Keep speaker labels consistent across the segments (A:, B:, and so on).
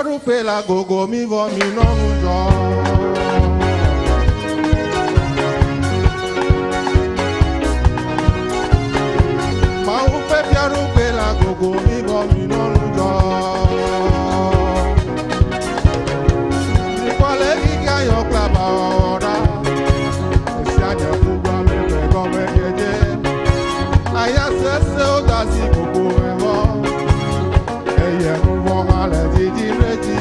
A: rupe la gogo mi vo mi non jo. Ma rupe rupe la gogo mi vo mi non jo. Ni quale che io clava ora. Si anya fuga me come jeje. Aya se o da si gogo me vo. Eye no vo male di reji.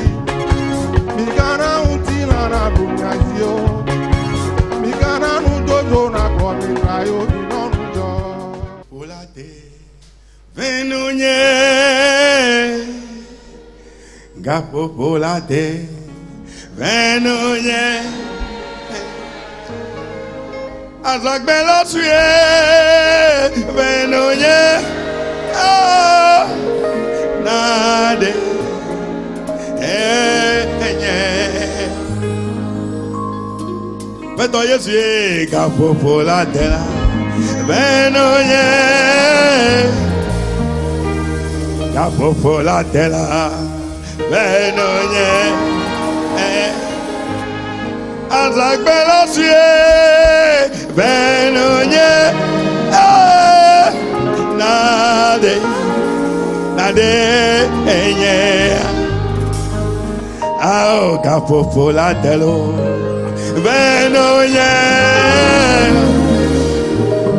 A: Mi kana untina na bungazio. Mi kana nu dojo na ko mi trayo mi non jo.
B: Polate venunye gapo polate venunye azagbelo suye venunye nade Beto Yesu gapo polate la venunye gapo polate la venunye azagbelo suye venunye nade enye ao gapo polate lo venunye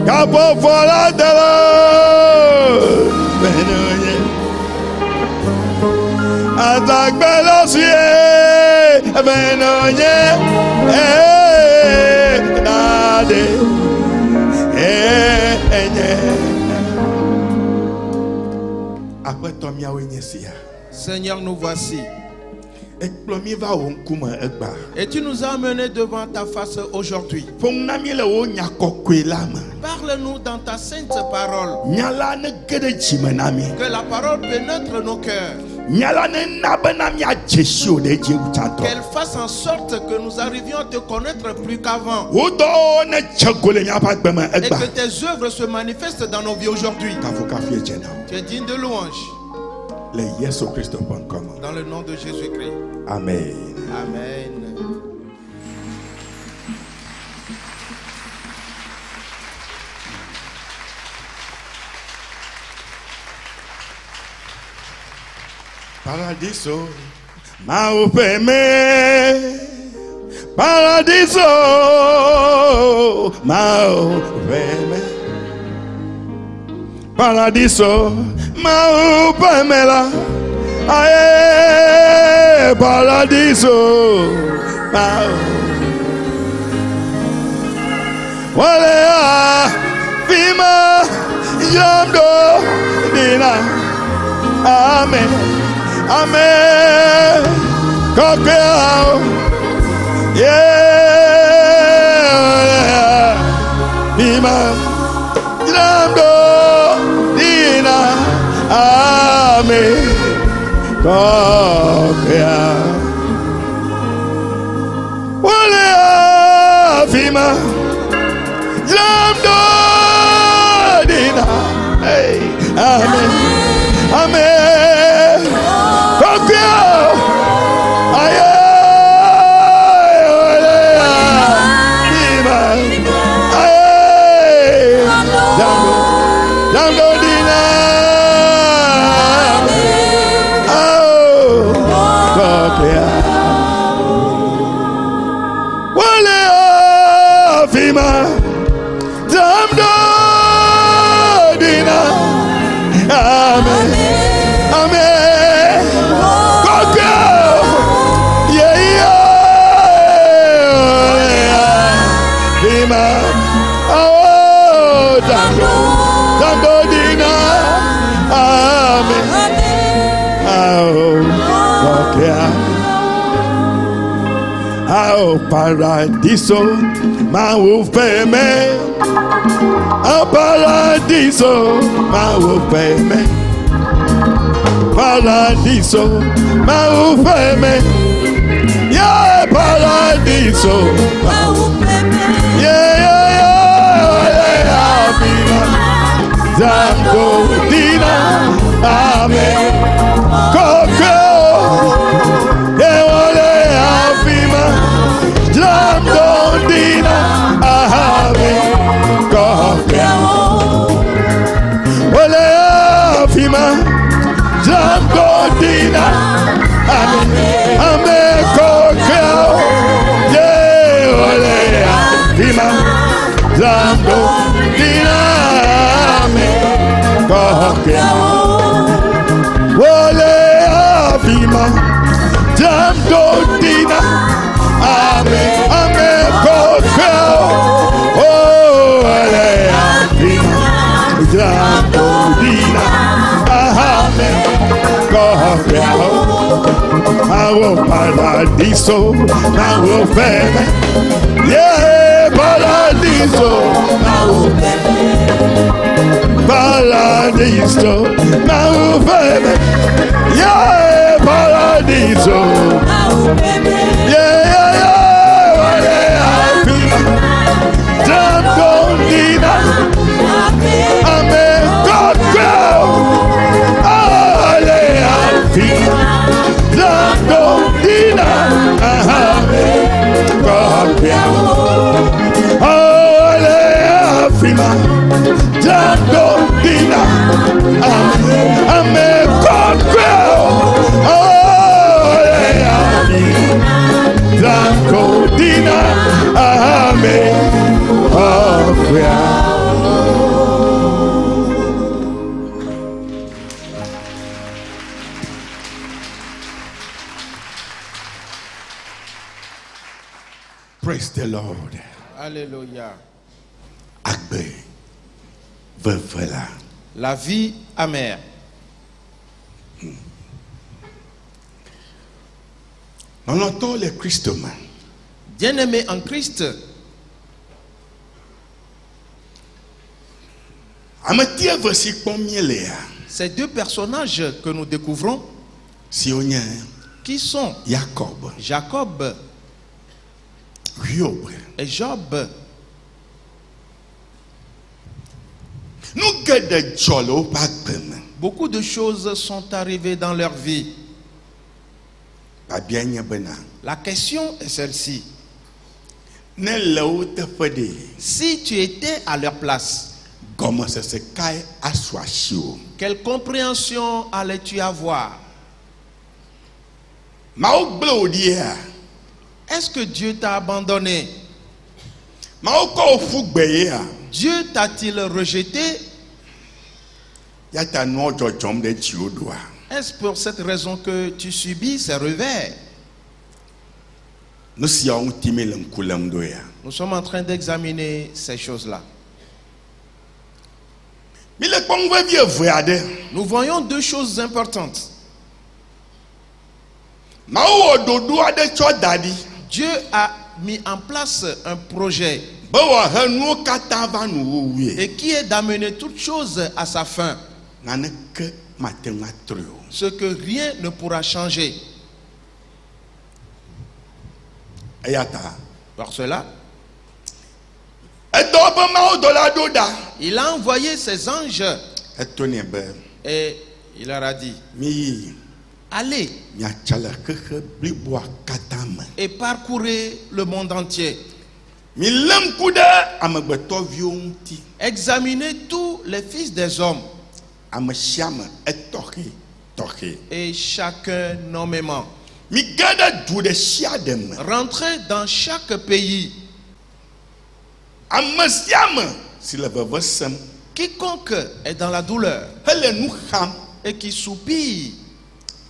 B: capo fuera de la venunye hasta velocidad venunye nade après toi mia wenyesiya
A: Seigneur, nous voici.
B: Et
A: tu nous as amenés devant ta face aujourd'hui. Parle-nous dans ta sainte parole. Que la parole pénètre nos cœurs. Qu'elle fasse en sorte que nous arrivions à te connaître plus qu'avant. Et que tes œuvres se manifestent dans nos vies aujourd'hui. Tu es digne de louange. Dans le nom de Jésus-Christ.
B: Amen.
A: Amen.
B: Paradiso, maupeme. Paradiso, maupeme. Paradiso, maupeme la. Aye, paradiso, wale fima yamdo dina, amen, amen, kokeo, yeah, fima yamdo dina, amen. Kokea wale afima yamdo dina hey amen amen kokea aye wale afima aye yamdo dina wale afima damdo dina amen amen koko yeah afima oh damdo dina amen oh koko ao paradiso, maupeme. Ao paradiso, maupeme. Paradiso, maupeme. Yeah, paradiso, maupeme. Yeah, Zango dina, amen. Koko. Zamgodina, Ame Kokao, yeah, Olea, Fima, Zamgodina, Ame Kokao, Olea, Fima, Zamgodina, Ame Kokao, Olea, Fima, Zamgodina, Ame Kokao. Mawo paradiso, mawo feme, yeah, paradiso, mawo feme, paradiso, mawo feme, yeah, paradiso, mawo feme, yeah, fima, Zamgodina, ame kokao, ale fima. Zamgodina, ame kokao, ale fima. Zamgodina, ame kokao, ale fima. Zamgodina, ame kokao. Praise the Lord.
A: Alléluia.
B: Agbe, vevela.
A: La vie amère.
B: On entend les Christomans.
A: Bien-aimés en Christ,
B: Amatia voici combien les
A: ces deux personnages que nous découvrons,
B: si on y a
A: qui sont
B: Jacob,
A: Jacob
B: Job.
A: et Job,
B: Nous gardons Jolo pas ben.
A: beaucoup de choses sont arrivées dans leur vie.
B: Pas bien y bena.
A: La question est celle-ci.
B: Ne l'autre fede.
A: Si tu étais à leur place,
B: Comment ça se caille à soi chaud.
A: quelle compréhension allais-tu avoir?
B: Mao blodia.
A: Est-ce que Dieu t'a abandonné?
B: Mao ko fugbeya.
A: Dieu t'a-t-il rejeté?
B: Ya ta no jojom de chiodoa.
A: Est-ce pour cette raison que tu subis ces revers?
B: Nous si on timé l'enkulam doya.
A: Nous sommes en train d'examiner ces choses-là.
B: Mais le pongwe vieux voyade.
A: Nous voyons deux choses importantes.
B: Mao ododo ade cho dadi.
A: Dieu a mis en place un projet
B: Bawa hanu kata va nous oui.
A: et qui est d'amener toutes choses à sa fin,
B: Nane que matin matrio.
A: ce que rien ne pourra changer.
B: Ayata.
A: Par cela,
B: Et dobe mao dolado da.
A: il a envoyé ses anges
B: Et toni be.
A: et il leur a dit,
B: Mi
A: allez
B: nya chala que blibwa katama.
A: et parcourez le monde entier.
B: Mi lem kuda amagbeto viomti.
A: Examinez tous les fils des hommes
B: Amashama et toke.
A: et chacun nommément.
B: Mi gada du de shiadem.
A: Rentrez dans chaque pays.
B: Amasiama si le vevesem.
A: Quiconque est dans la douleur
B: Hele nu ham
A: et qui soupire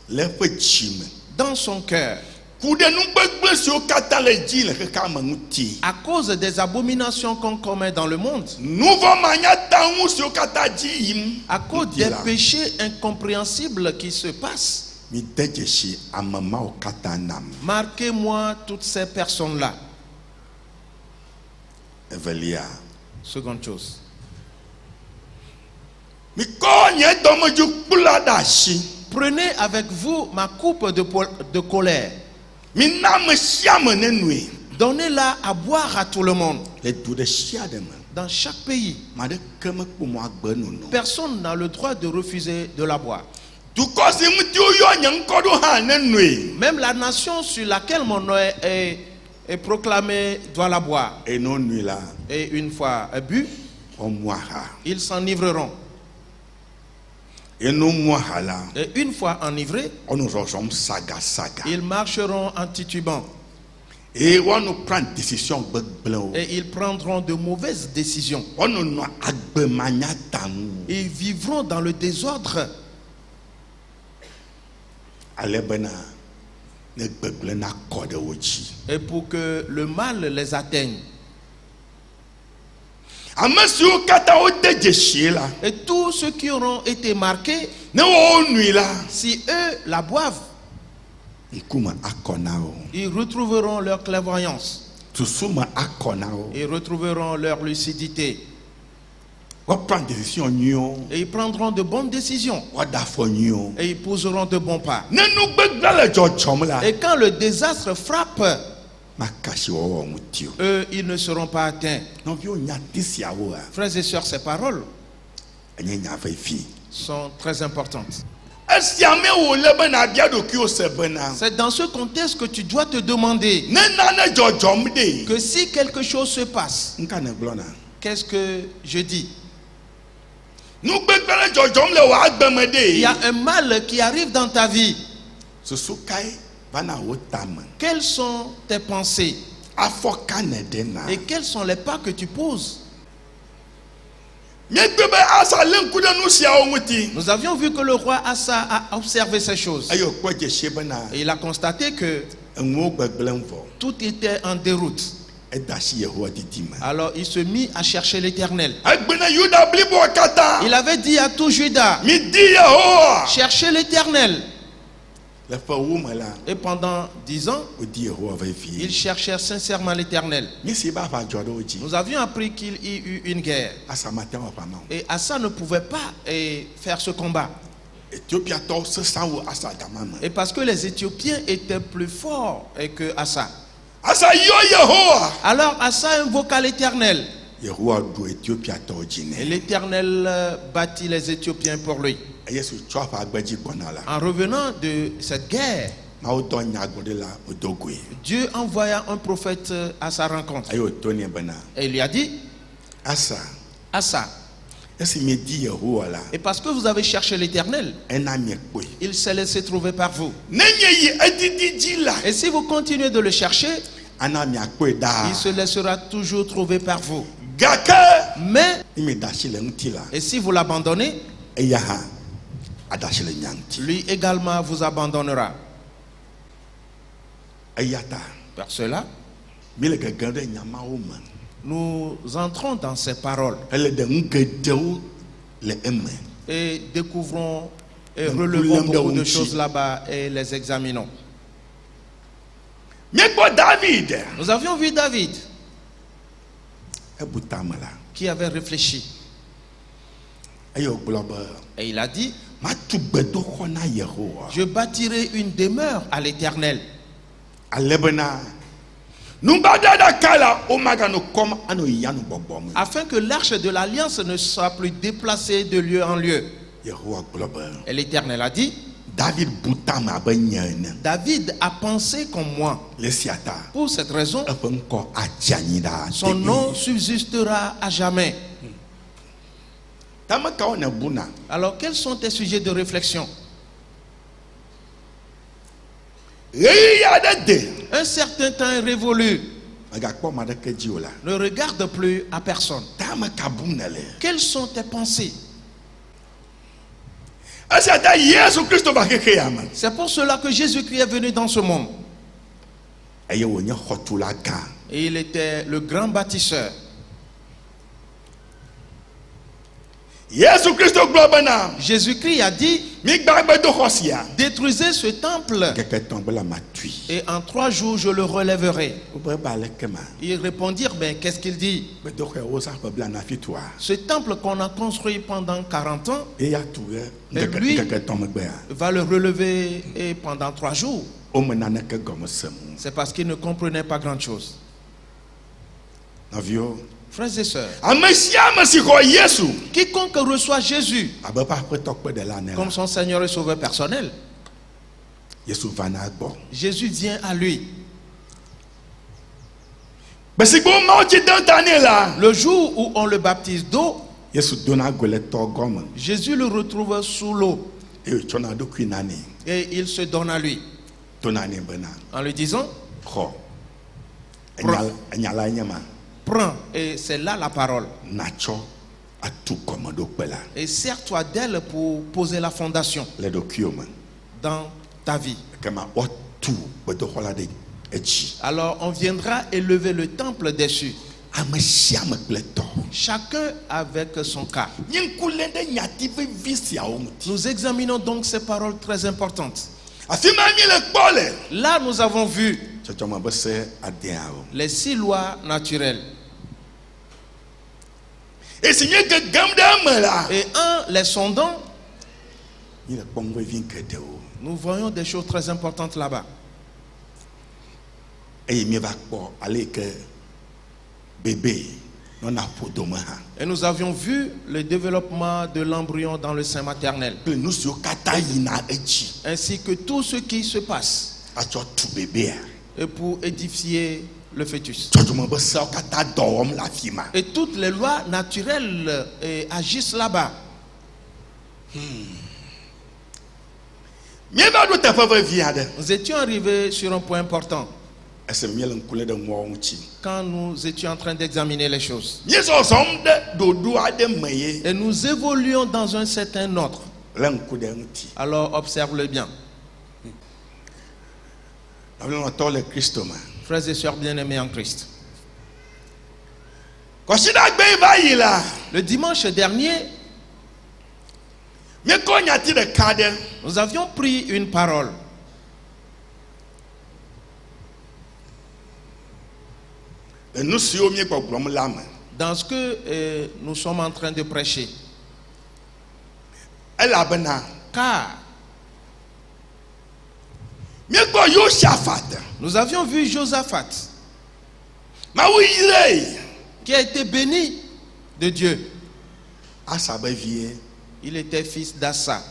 B: le fechime.
A: dans son cœur
B: Kuda nu gbegble si o kata le ji le kaka manuti.
A: à cause des abominations qu'on commet dans le monde,
B: Nouveau manya tamu si o kata ji yim.
A: à cause des péchés incompréhensibles qui se passent.
B: Mi dejeshi amama o kata nam.
A: Marquez-moi toutes ces personnes-là.
B: Evelia.
A: Seconde chose.
B: Mi ko nye domoju kpula dashi.
A: Prenez avec vous ma coupe de colère.
B: Mi nam shiame nenui.
A: Donnez-la à boire à tout le monde.
B: Le du de shiadem.
A: Dans chaque pays,
B: Made keme kumo agbe nuno.
A: personne n'a le droit de refuser de la boire.
B: Dukosi mti uyo nyankodo ha nenui.
A: Même la nation sur laquelle mon nom est proclamé doit la boire.
B: Et non nuit là.
A: Et une fois bu,
B: On moira.
A: ils s'enivreront.
B: Et nous, moi, là,
C: Et une fois enivrés,
B: on nous rejoint saga saga.
C: ils marcheront en titubant.
B: Et on nous prend décision blanc.
C: Et ils prendront de mauvaises décisions.
B: On nous agbemanya tanou.
C: Ils vivront dans le désordre.
B: Allez bena ne gbegble na kode oji.
C: Et pour que le mal les atteigne.
B: Amasiu kata o de jeshi la.
C: Et tous ceux qui auront été marqués,
B: Ne wo nuit la.
C: si eux la boivent,
B: Ikuma akonao.
C: ils retrouveront leur clairvoyance.
B: Tusuma akonao.
C: Ils retrouveront leur lucidité.
B: On prend décision nyo.
C: Et ils prendront de bonnes décisions.
B: On dafo nyo.
C: Et ils poseront de bons pas.
B: Ne nous gbegble le jochom la.
C: Et quand le désastre frappe,
B: Makashi wo mutio.
C: eux, ils ne seront pas atteints.
B: Non vio nyati siawo a.
C: Frères et sœurs, ces paroles
B: Enye nya fa fi.
C: sont très importantes.
B: Esiame wo le bena bia doki o se bena.
C: C'est dans ce contexte que tu dois te demander
B: Ne nane jochom de.
C: que si quelque chose se passe,
B: Nka ne glona.
C: qu'est-ce que je dis?
B: Nous gbegble le jochom le wa agbeme
C: Il y a
B: de.
C: un mal qui arrive dans ta vie.
B: Susukai bana wo tame.
C: Quelles sont tes pensées?
B: Afoka ne dena.
C: Et quels sont les pas que tu poses?
B: Nous
C: Nous avions vu que le roi Asa a observé ces choses. Et il a constaté que tout était en déroute. Alors il se mit à chercher l'Éternel. Il avait dit à tout Juda, cherchez l'Éternel. Et pendant 10 ans, ils cherchèrent sincèrement l'Éternel. Nous avions appris qu'il y eut une guerre. Et Asa ne pouvait pas faire ce combat. Et parce que les Éthiopiens étaient plus forts que Asa. Alors Asa invoqua l'Éternel. Et l'Éternel bâtit les Éthiopiens pour lui. En revenant de cette guerre, Dieu envoya un prophète à sa rencontre. Et il lui a dit, Asa, et parce que vous avez cherché l'Éternel, il s'est laissé trouver par vous. Et si vous continuez de le chercher, il se laissera toujours trouver par vous. Mais, et si vous l'abandonnez, lui également vous abandonnera. Par cela, nous entrons dans ces paroles et découvrons et relevons beaucoup de choses là-bas et les examinons. Nous avions vu David qui avait réfléchi. Et il a dit, je bâtirai une demeure à l'Éternel. Afin que l'arche de l'alliance ne soit plus déplacée de lieu en lieu. Et l'Éternel a dit, David a pensé comme moi. Pour cette raison, son nom subsistera à jamais. Alors, quels sont tes sujets de réflexion? Un certain temps est révolu. Ne regarde plus à personne. Quelles sont tes pensées? C'est pour cela que Jésus-Christ est venu dans ce monde. Et il était le grand bâtisseur. Jésus-Christ a dit, détruisez ce temple et en 3 jours je le relèverai. Ils répondirent, ben qu'est-ce qu'il dit? Ce temple qu'on a construit pendant 40 ans, et lui va le relever et pendant 3 jours. C'est parce qu'il ne comprenait pas grand chose. Frères et sœurs, quiconque reçoit Jésus comme son Seigneur et Sauveur personnel, Jésus vient à lui. Le jour où on le baptise d'eau, Jésus le retrouve sous l'eau. Et il se donne à lui. En lui disant, prends. Et c'est là la parole. Et sers-toi d'elle pour poser la fondation dans ta vie. Alors on viendra élever le temple des cieux. Chacun avec son cas. Nous examinons donc ces paroles très importantes. Là nous avons vu les 6 lois naturelles. Et en les sondant, nous voyons des choses très importantes là-bas. Et nous avions vu le développement de l'embryon dans le sein maternel, ainsi que tout ce qui se passe et pour édifier le fœtus. Et toutes les lois naturelles agissent là-bas. Nous étions arrivés sur un point important quand nous étions en train d'examiner les choses. Et nous évoluons dans un certain ordre. Alors observe-le bien. Frères et sœurs bien-aimés en Christ. Le dimanche dernier, nous avions pris une parole. Dans ce que nous sommes en train de prêcher. Car nous avions vu Josaphat qui a été béni de Dieu. Il était fils d'Assa.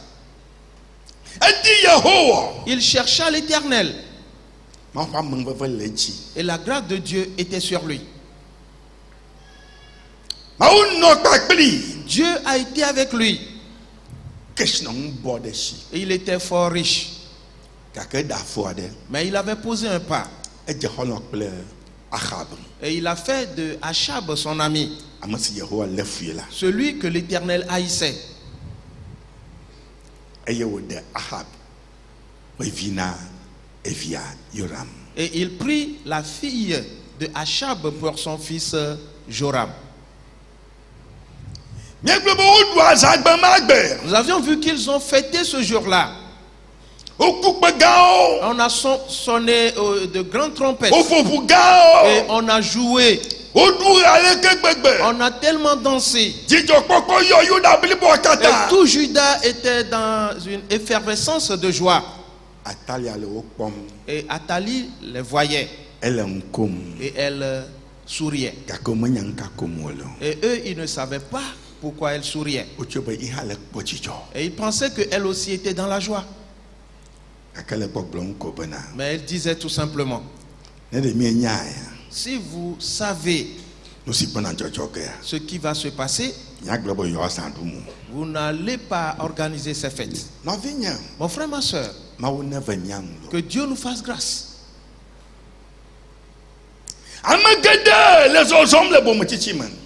C: Il chercha l'Éternel. Et la grâce de Dieu était sur lui. Dieu a été avec lui. Et il était fort riche. Mais il avait posé un pas. Et il a fait de Achab son ami, celui que l'Éternel haïssait. Et il prit la fille de Achab pour son fils Joram. Nous avions vu qu'ils ont fêté ce jour-là. On a sonné de grandes trompettes. Et on a joué. On a tellement dansé. Et tout Juda était dans une effervescence de joie. Et Athalie les voyait. Et elle souriait. Et eux, ils ne savaient pas pourquoi elle souriait. Et ils pensaient qu'elle aussi était dans la joie. Mais elle disait tout simplement, si vous savez ce qui va se passer, vous n'allez pas organiser ces fêtes. Mon frère, ma soeur, que Dieu nous fasse grâce.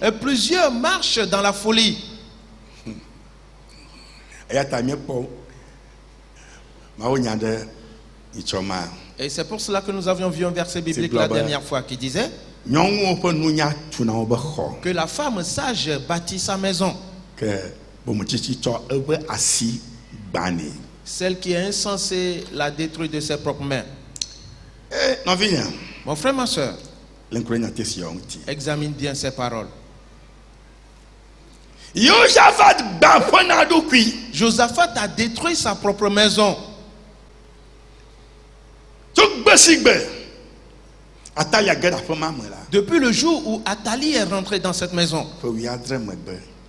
C: Et plusieurs marchent dans la folie. Et c'est pour cela que nous avions vu un verset biblique la dernière fois qui disait que la femme sage bâtit sa maison. Celle qui est insensée la détruit de ses propres mains. Mon frère, ma soeur, examine bien ces paroles. Josaphat a détruit sa propre maison. Depuis le jour où Athalie est rentrée dans cette maison,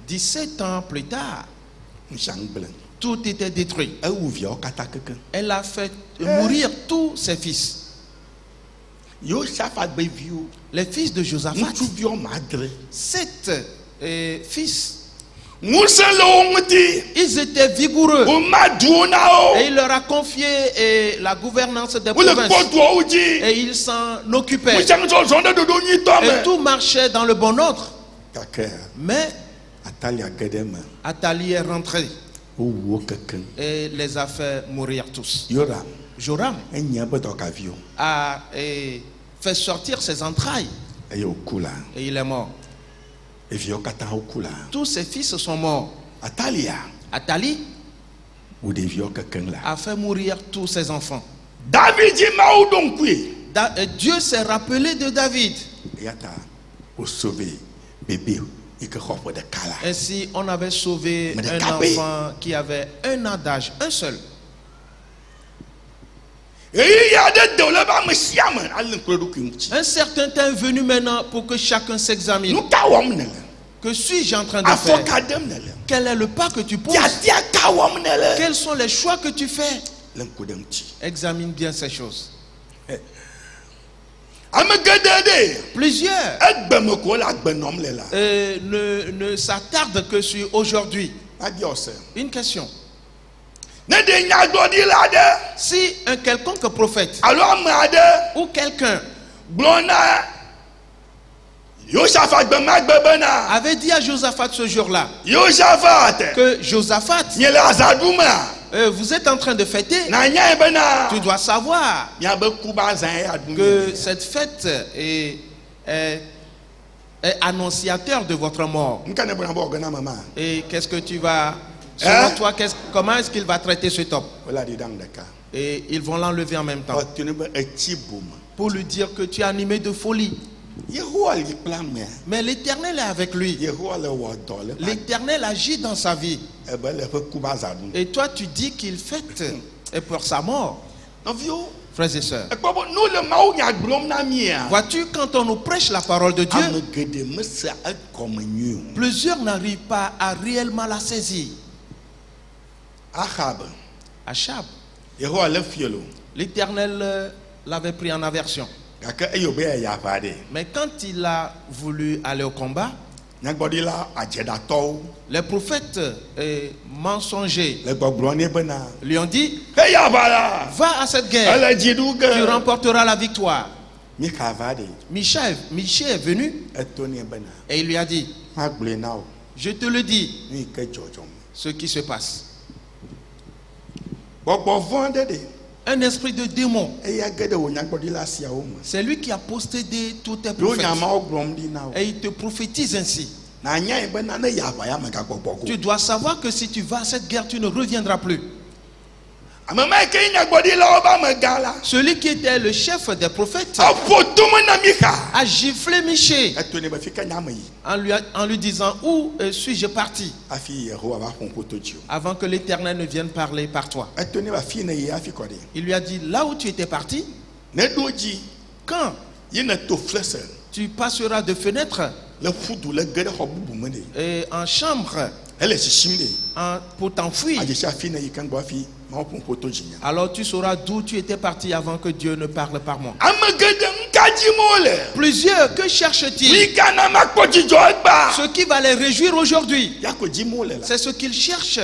C: 17 ans plus tard, tout était détruit. Elle a fait mourir tous ses fils. Les fils de Josaphat, 7 fils, Ils étaient vigoureux. Et il leur a confié la gouvernance des provinces. Et ils s'en occupaient. Et tout marchait dans le bon ordre. Mais Athalie est rentré et les a fait mourir tous. Joram a fait sortir ses entrailles et il est mort. Tous ses fils sont morts. Athalie a fait mourir tous ses enfants. Dieu s'est rappelé de David. Ainsi, on avait sauvé un enfant qui avait un an d'âge, un seul. Un certain temps est venu maintenant pour que chacun s'examine. Que suis-je en train de faire? Quel est le pas que tu poses? Quels sont les choix que tu fais? Examine bien ces choses. Plusieurs ne s'attardent que sur aujourd'hui. Une question. Si un quelconque prophète ou quelqu'un avait dit à Josaphat ce jour-là que Josaphat, vous êtes en train de fêter, tu dois savoir que cette fête est annonciateur de votre mort. Et qu'est-ce que tu vas, selon toi, comment est-ce qu'il va traiter cet homme? Et ils vont l'enlever en même temps pour lui dire que tu es animé de folie. Mais l'Éternel est avec lui. L'Éternel agit dans sa vie. Et toi tu dis qu'il fête et pour sa mort. Frères et sœurs, vois-tu, quand on nous prêche la parole de Dieu, plusieurs n'arrivent pas à réellement la saisir. Achab, l'Éternel l'avait pris en aversion. Mais quand il a voulu aller au combat, les prophètes mensongers lui ont dit: va à cette guerre, tu remporteras la victoire. Michel est venu et il lui a dit: je te le dis, ce qui se passe. Un esprit de démon, c'est lui qui a possédé tous tes prophètes. Et il te prophétise ainsi. Tu dois savoir que si tu vas à cette guerre, tu ne reviendras plus. Celui qui était le chef des prophètes a giflé Michée en lui disant: où suis-je parti? Avant que l'Éternel ne vienne parler par toi. Il lui a dit: là où tu étais parti, quand tu passeras de fenêtre et en chambre pour t'enfuir, alors tu sauras d'où tu étais parti avant que Dieu ne parle par moi. Plusieurs, que cherchent-ils? Ce qui va les réjouir aujourd'hui, c'est ce qu'ils cherchent.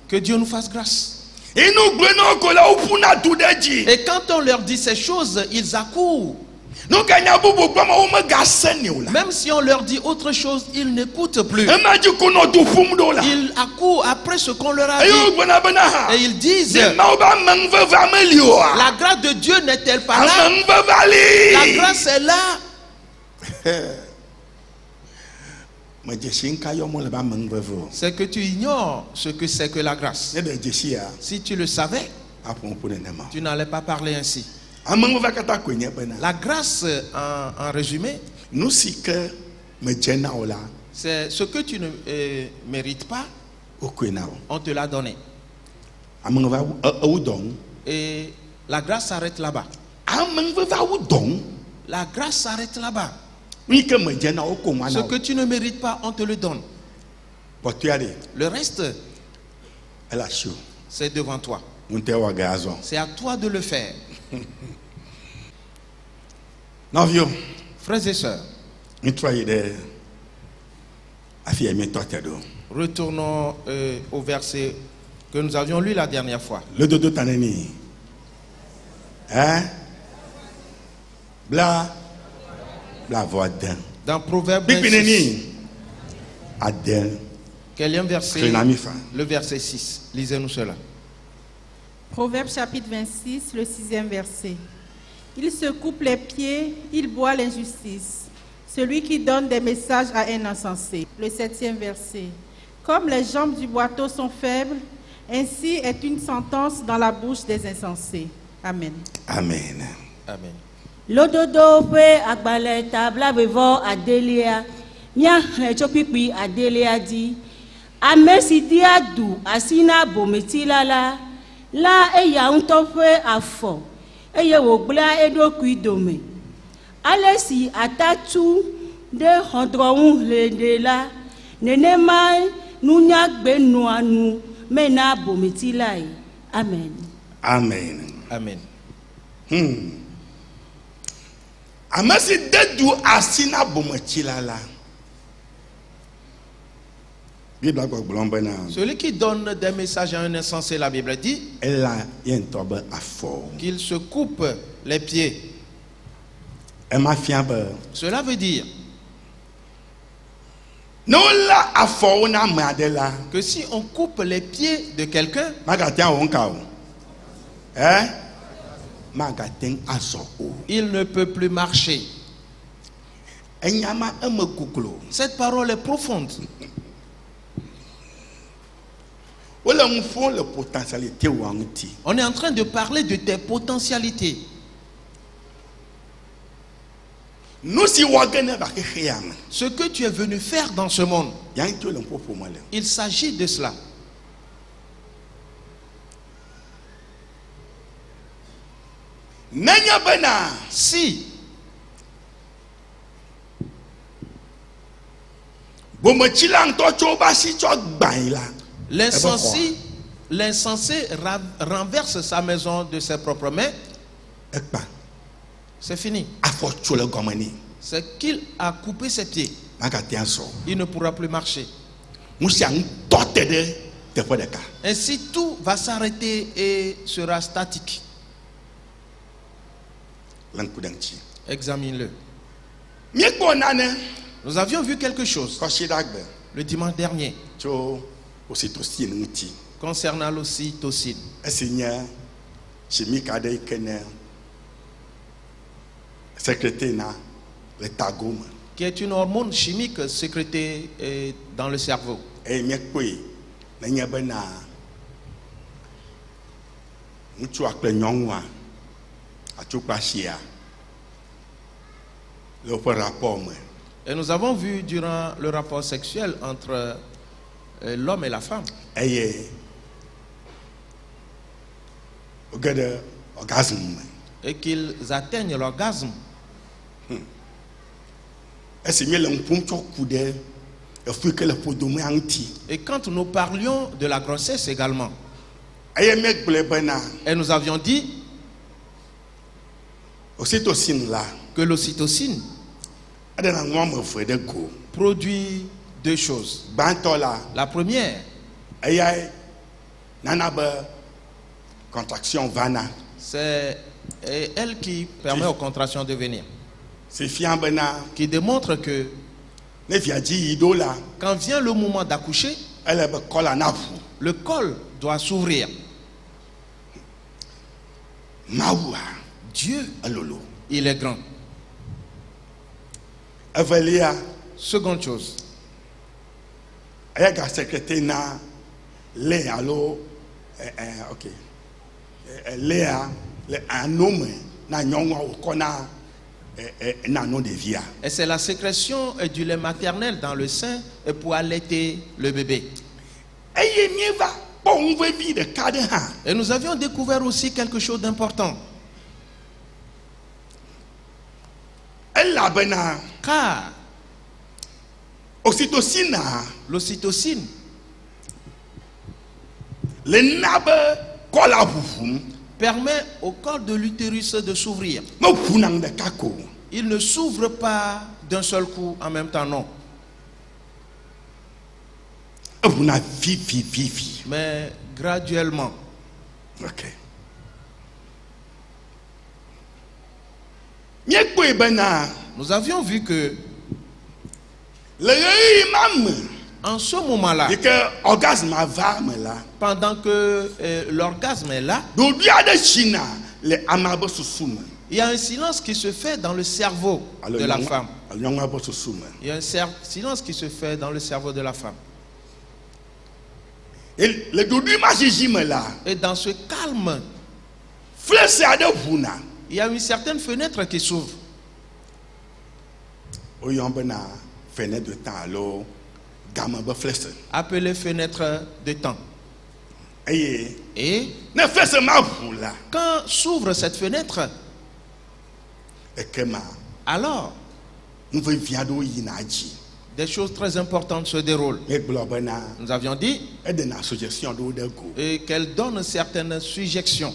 C: Que Dieu nous fasse grâce. Et quand on leur dit ces choses, ils accourent. Même si on leur dit autre chose, ils n'écoutent plus. Ils accourent après ce qu'on leur a dit. Et ils disent: la grâce de Dieu n'est-elle pas là? La grâce est là. C'est que tu ignores ce que c'est que la grâce. Si tu le savais, tu n'allais pas parler ainsi. La grâce, en résumé, c'est ce que tu ne mérites pas, on te l'a donné. Et la grâce s'arrête là-bas. La grâce s'arrête là-bas. Ce que tu ne mérites pas, on te le donne. Le reste, c'est devant toi. C'est à toi de le faire. Frères et sœurs, retournons au verset que nous avions lu la dernière fois.
B: Le dodo taneni. Hein? Bla voix d'un.
C: Dans Proverbe 26. Quel est un verset? Le verset 6. Lisez-nous cela.
D: Proverbe chapitre 26, le 6e verset. Il se coupe les pieds, il boit l'injustice. Celui qui donne des messages à un insensé. Le 7e verset. Comme les jambes du boiteau sont faibles, ainsi est une sentence dans la bouche des insensés. Amen.
B: Amen.
C: Amen.
E: Lododo pe agbale tabla bevo adelia nya chopipi adelia di amesi diadu asina bometilala la eya untofe afo eye wogbla edokui dome alesi atatu de hodroun ledela nenema nunya gbenuanu mena bometilai. Amen.
B: Amen.
C: Amen.
B: Amasi dedu asina bomachilala.
C: Celui qui donne des messages à un insensé, la Bible dit qu'il se coupe les pieds. Cela veut dire que si on coupe les pieds de quelqu'un, il ne peut plus marcher. Cette parole est profonde. On est en train de parler de tes potentialités. Ce que tu es venu faire dans ce monde, il s'agit de cela. Si l'insensé renverse sa maison de ses propres mains, c'est fini. C'est qu'il a coupé ses pieds. Il ne pourra plus marcher. Ainsi, tout va s'arrêter et sera statique. Examine-le. Nous avions vu quelque chose le dimanche dernier concernant l'ocytocine. Qui est une hormone chimique sécrétée dans le cerveau. Et nous avons vu durant le rapport sexuel entre l'homme et la femme et qu'ils atteignent l'orgasme. Et quand nous parlions de la grossesse également, et nous avions dit que l'ocytocine produit deux choses. La première, c'est elle qui permet aux contractions de venir. Qui démontre que quand vient le moment d'accoucher, le col doit s'ouvrir. Dieu, il est grand. Seconde chose, et c'est la sécrétion du lait maternel dans le sein pour allaiter le bébé. Et nous avions découvert aussi quelque chose d'important. Car l'ocytocine permet au col de l'utérus de s'ouvrir. Il ne s'ouvre pas d'un seul coup en même temps, non. Mais graduellement.
B: Ok.
C: Nous avions vu que en ce moment-là, pendant que l'orgasme est là, il y a un silence qui se fait dans le cerveau de la femme. Il y a un silence qui se fait dans le cerveau de la femme. Et dans ce calme, il y a une certaine fenêtre qui s'ouvre. Appelée fenêtre de temps. Et quand s'ouvre cette fenêtre, alors des choses très importantes se déroulent. Nous avions dit et qu'elle donne certaines suggestions.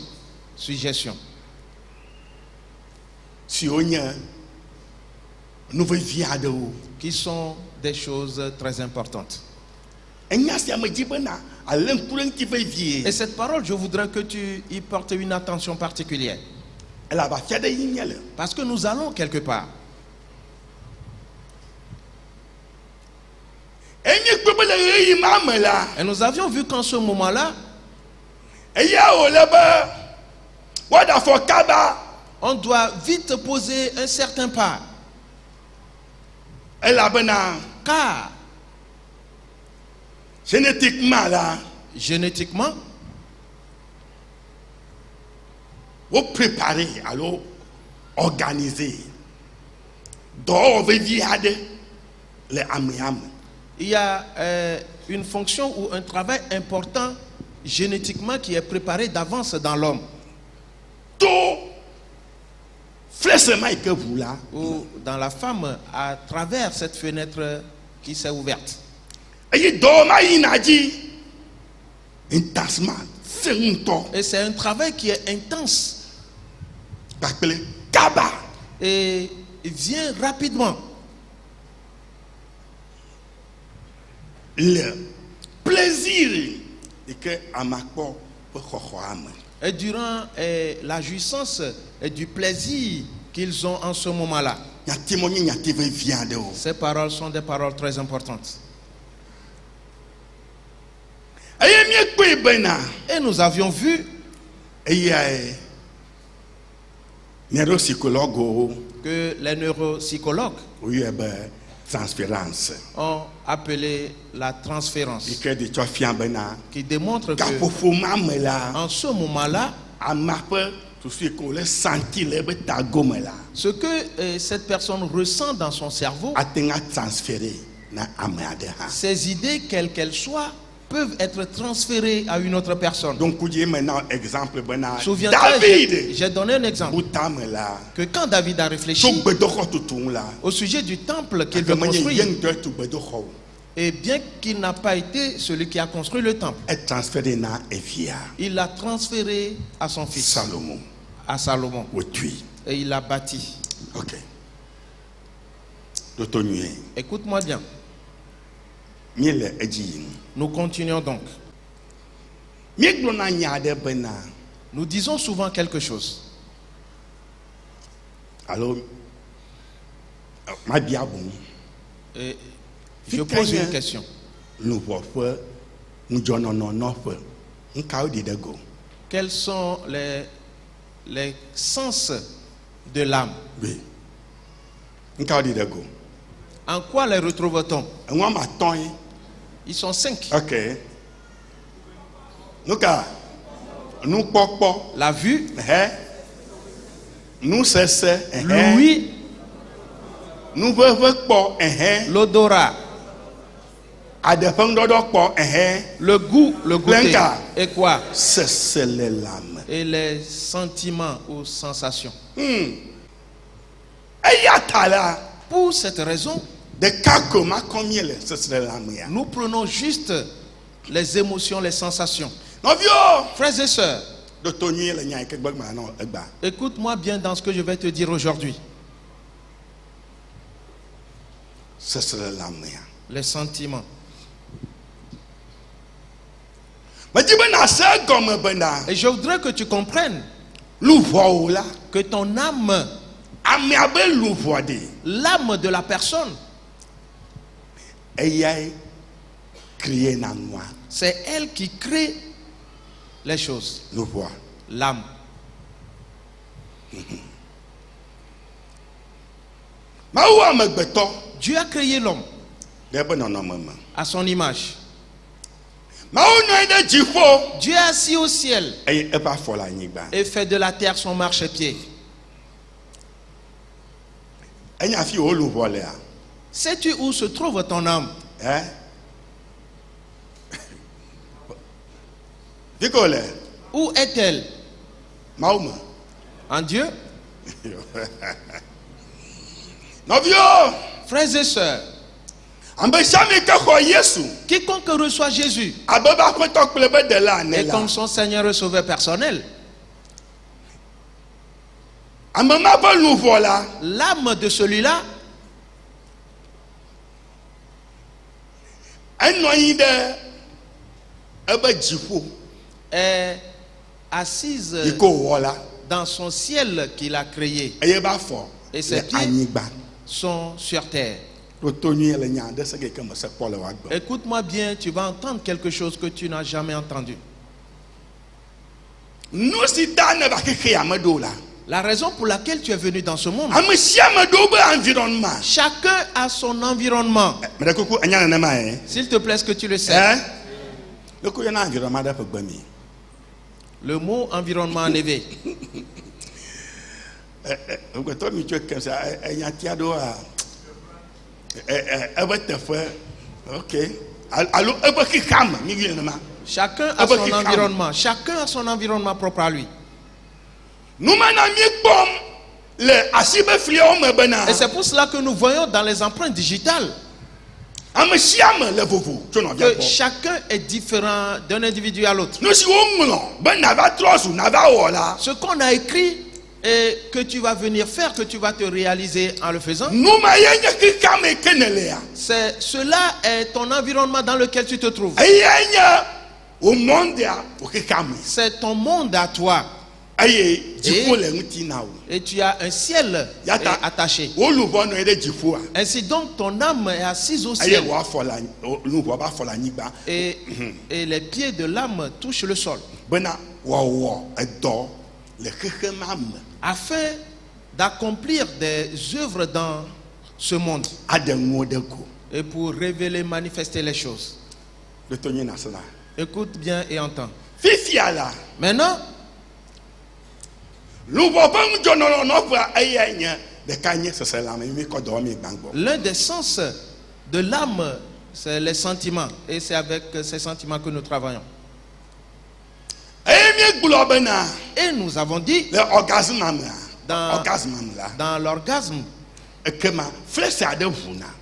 C: Qui sont des choses très importantes. Et cette parole, je voudrais que tu y portes une attention particulière. Parce que nous allons quelque part. Et nous avions vu qu'en ce moment-là, on doit vite poser un certain pas. Car génétiquement,
B: vous préparez, alors organiser.
C: Il y a une fonction ou un travail important génétiquement qui est préparé d'avance dans l'homme. Ou dans la femme à travers cette fenêtre qui s'est ouverte. Et c'est un travail qui est intense. Et il vient rapidement.
B: Le plaisir
C: et durant la jouissance et du plaisir qu'ils ont en ce moment-là. Ces paroles sont des paroles très importantes. Et nous avions vu que les neuropsychologues ont appelé la transférence, qui démontre que en ce moment-là, ce que cette personne ressent dans son cerveau, ces idées, quelles qu'elles soient, peuvent être transférées à une autre personne.
B: Donc, maintenant, exemple,
C: David, j'ai donné un exemple, que quand David a réfléchi au sujet du temple qu'il veut construire, et bien qu'il n'a pas été celui qui a construit le temple, il l'a transféré à son fils, à Salomon, et il l'a bâti.
B: Ok.
C: Écoute-moi bien. Nous continuons donc. Nous disons souvent quelque chose.
B: Alors,
C: et je pose une question. Quels sont les sens de l'âme? En quoi les retrouve-t-on? Ils sont 5.
B: Ok.
C: La vue, l'ouïe, l'odorat, le goût, le goûter. Et quoi?
B: C'est l'âme.
C: Et les sentiments ou sensations. Pour cette raison, nous prenons juste les émotions, les sensations. Frères et sœurs, écoute-moi bien dans ce que je vais te dire aujourd'hui. Les sentiments. Et je voudrais que tu comprennes que ton âme, l'âme de la personne, c'est elle qui crée les choses. L'âme. Dieu a créé l'homme à son image. Dieu est assis au ciel et fait de la terre son marchepied. Sais-tu où se trouve ton âme? Où est-elle? En Dieu? Frères et sœurs, quiconque reçoit Jésus est comme son Seigneur et Sauveur personnel. L'âme de celui-là est assise dans son ciel qu'il a créé. Et ses pieds sont sur terre. Écoute-moi bien, tu vas entendre quelque chose que tu n'as jamais entendu. La raison pour laquelle tu es venu dans ce monde, chacun a son environnement. S'il te plaît, est-ce que tu le sais? Le mot environnement en éveil. Chacun a son environnement. Chacun a son environnement propre à lui. Et c'est pour cela que nous voyons dans les empreintes digitales que chacun est différent d'un individu à l'autre. Ce qu'on a écrit et que tu vas venir faire, que tu vas te réaliser en le faisant, cela est ton environnement dans lequel tu te trouves. C'est ton monde à toi. Et tu as un ciel attaché. Ainsi donc ton âme est assise au ciel. Et les pieds de l'âme touchent le sol. Afin d'accomplir des œuvres dans ce monde. Et pour révéler, manifester les choses. Écoute bien et entends. Maintenant, l'un des sens de l'âme, c'est les sentiments. Et c'est avec ces sentiments que nous travaillons. Et nous avons dit, dans l'orgasme,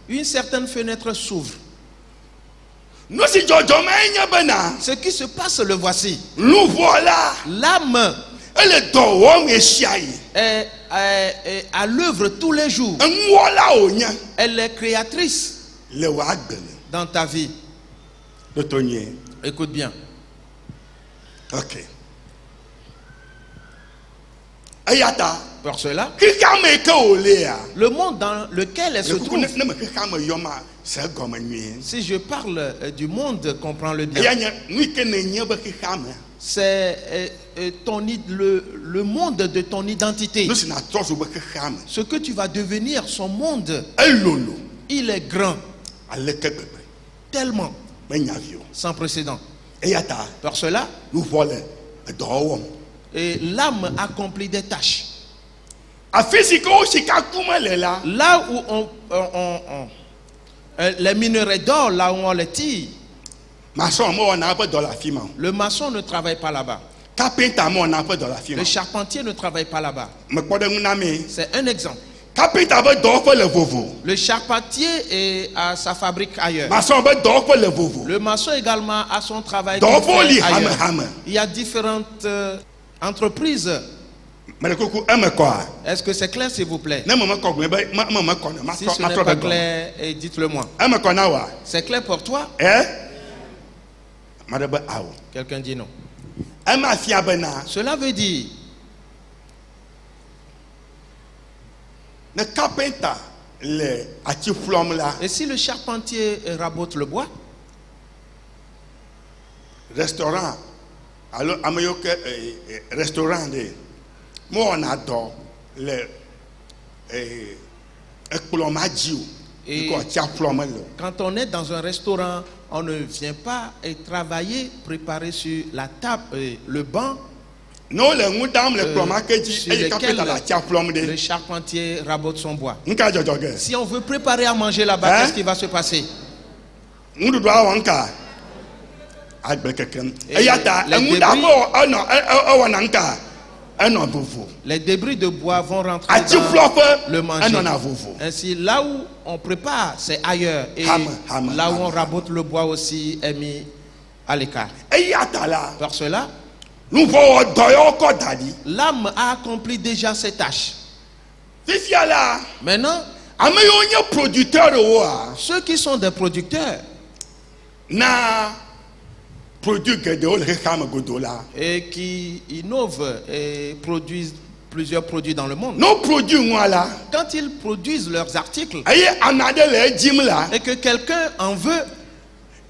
C: une certaine fenêtre s'ouvre. Ce qui se passe, le voici. L'âme est à l'œuvre tous les jours. Elle est créatrice dans ta vie. Écoute bien.
B: Ok.
C: Pour cela, le monde dans lequel elle se trouve, si je parle du monde, comprends-le bien, c'est le monde de ton identité. Ce que tu vas devenir, son monde, il est grand, tellement, sans précédent. Pour cela, et l'âme accomplit des tâches. Là où les minerais d'or, là où on les tire, le maçon ne travaille pas là-bas. Le charpentier ne travaille pas là-bas. C'est un exemple. Le charpentier a sa fabrique ailleurs. Le maçon également a son travail ailleurs. Il y a différentes entreprises Est-ce que c'est clair, s'il vous plaît? Si ce n'est pas clair, dites-le moi. C'est clair pour toi? Quelqu'un dit non. Cela veut dire et si le charpentier rabote le bois,
B: restaurant, alors restaurant moi on adore les
C: quand on est dans un restaurant, on ne vient pas et travailler, préparer sur la table, le banc.
B: Non, le
C: charpentier rabote son bois. Si on veut préparer à manger là-bas, qu'est-ce qui va se passer? Les débris de bois vont rentrer dans le manger. Ainsi, là où on prépare, c'est ailleurs. Et là où on rabote le bois aussi est mis à l'écart. Par cela, l'âme a accompli déjà ses tâches. Maintenant, ceux qui sont des producteurs et qui innovent et produisent plusieurs produits dans le monde, quand ils produisent leurs articles et que quelqu'un en veut,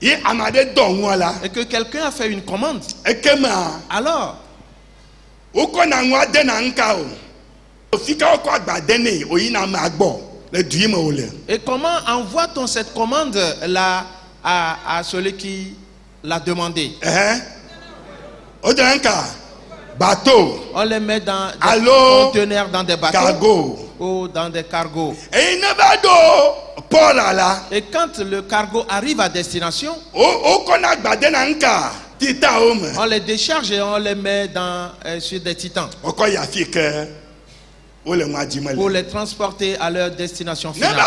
C: et que quelqu'un a fait une commande, alors et comment envoie-t-on cette commande là à celui qui l'a demandé?
B: Bateau.
C: On les met dans des conteneurs, dans des bateaux, cargo, ou dans des cargos. Et quand le cargo arrive à destination, on les décharge et on les met sur des titans pour les transporter à leur destination finale.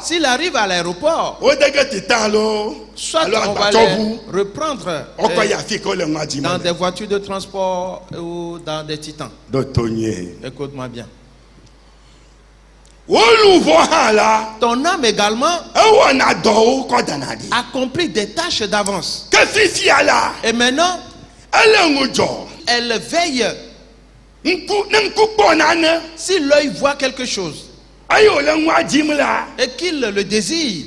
C: S'il arrive à l'aéroport, soit on va les reprendre dans des voitures de transport ou dans des titans. Écoute-moi bien. Ton âme également accomplit des tâches d'avance. Et maintenant, elle veille. Si l'œil voit quelque chose et qu'il le désire,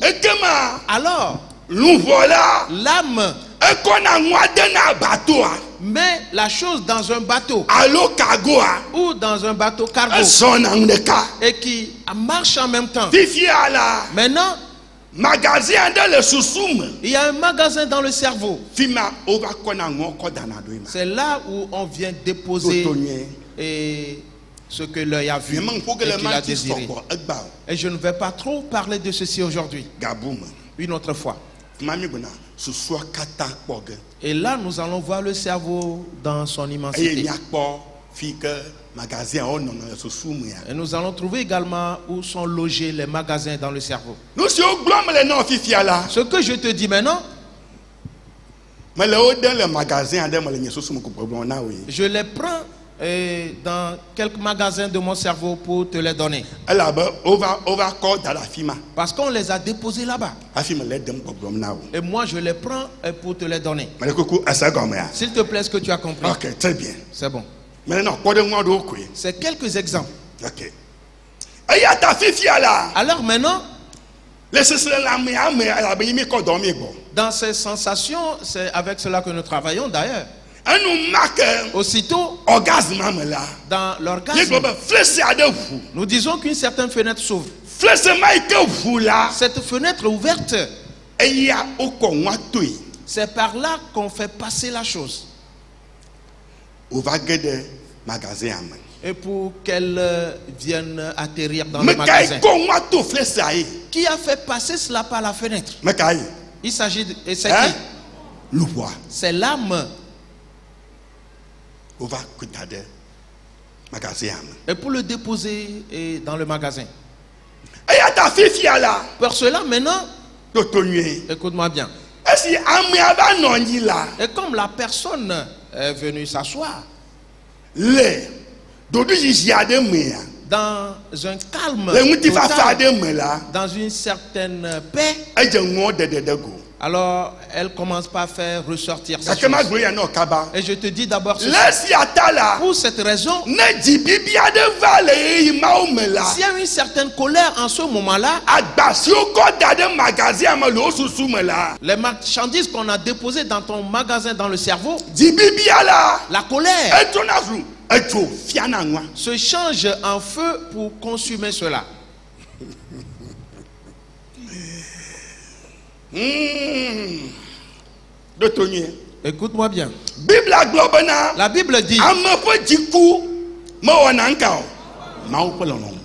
C: alors l'âme met la chose dans un bateau ou dans un bateau cargo et qui marche en même temps. Maintenant, il y a un magasin dans le cerveau. C'est là où on vient déposer ce que l'œil a vu et qu'il a désiré. Et je ne vais pas trop parler de ceci aujourd'hui. Une autre fois. Et là, nous allons voir le cerveau dans son immensité. Et nous allons trouver également où sont logés les magasins dans le cerveau. Ce que je te dis maintenant, je les prends dans quelques magasins de mon cerveau pour te les donner. Parce qu'on les a déposés là-bas. Et moi je les prends pour te les donner. S'il te plaît, est-ce que tu as compris?
B: Ok, très bien.
C: C'est bon. C'est quelques exemples.
B: Ok.
C: Alors maintenant, dans ces sensations, c'est avec cela que nous travaillons d'ailleurs. Aussitôt, dans l'orgasme, nous disons qu'une certaine fenêtre s'ouvre. Cette fenêtre ouverte, c'est par là qu'on fait passer la chose. Et pour qu'elle vienne atterrir dans le magasin. Qui a fait passer cela par la fenêtre? Il s'agit de... Et c'est qui? C'est l'âme. Et pour le déposer dans le magasin. Pour cela, maintenant, écoute-moi bien. Et comme la personne est venue s'asseoir, dans un calme total, dans une certaine paix, alors elle commence par faire ressortir ces choses. Et je te dis d'abord ceci. Pour cette raison, s'il y a une certaine colère en ce moment-là, les marchandises qu'on a déposées dans ton magasin, dans le cerveau, la colère se change en feu pour consumer cela. Écoute-moi bien. La Bible dit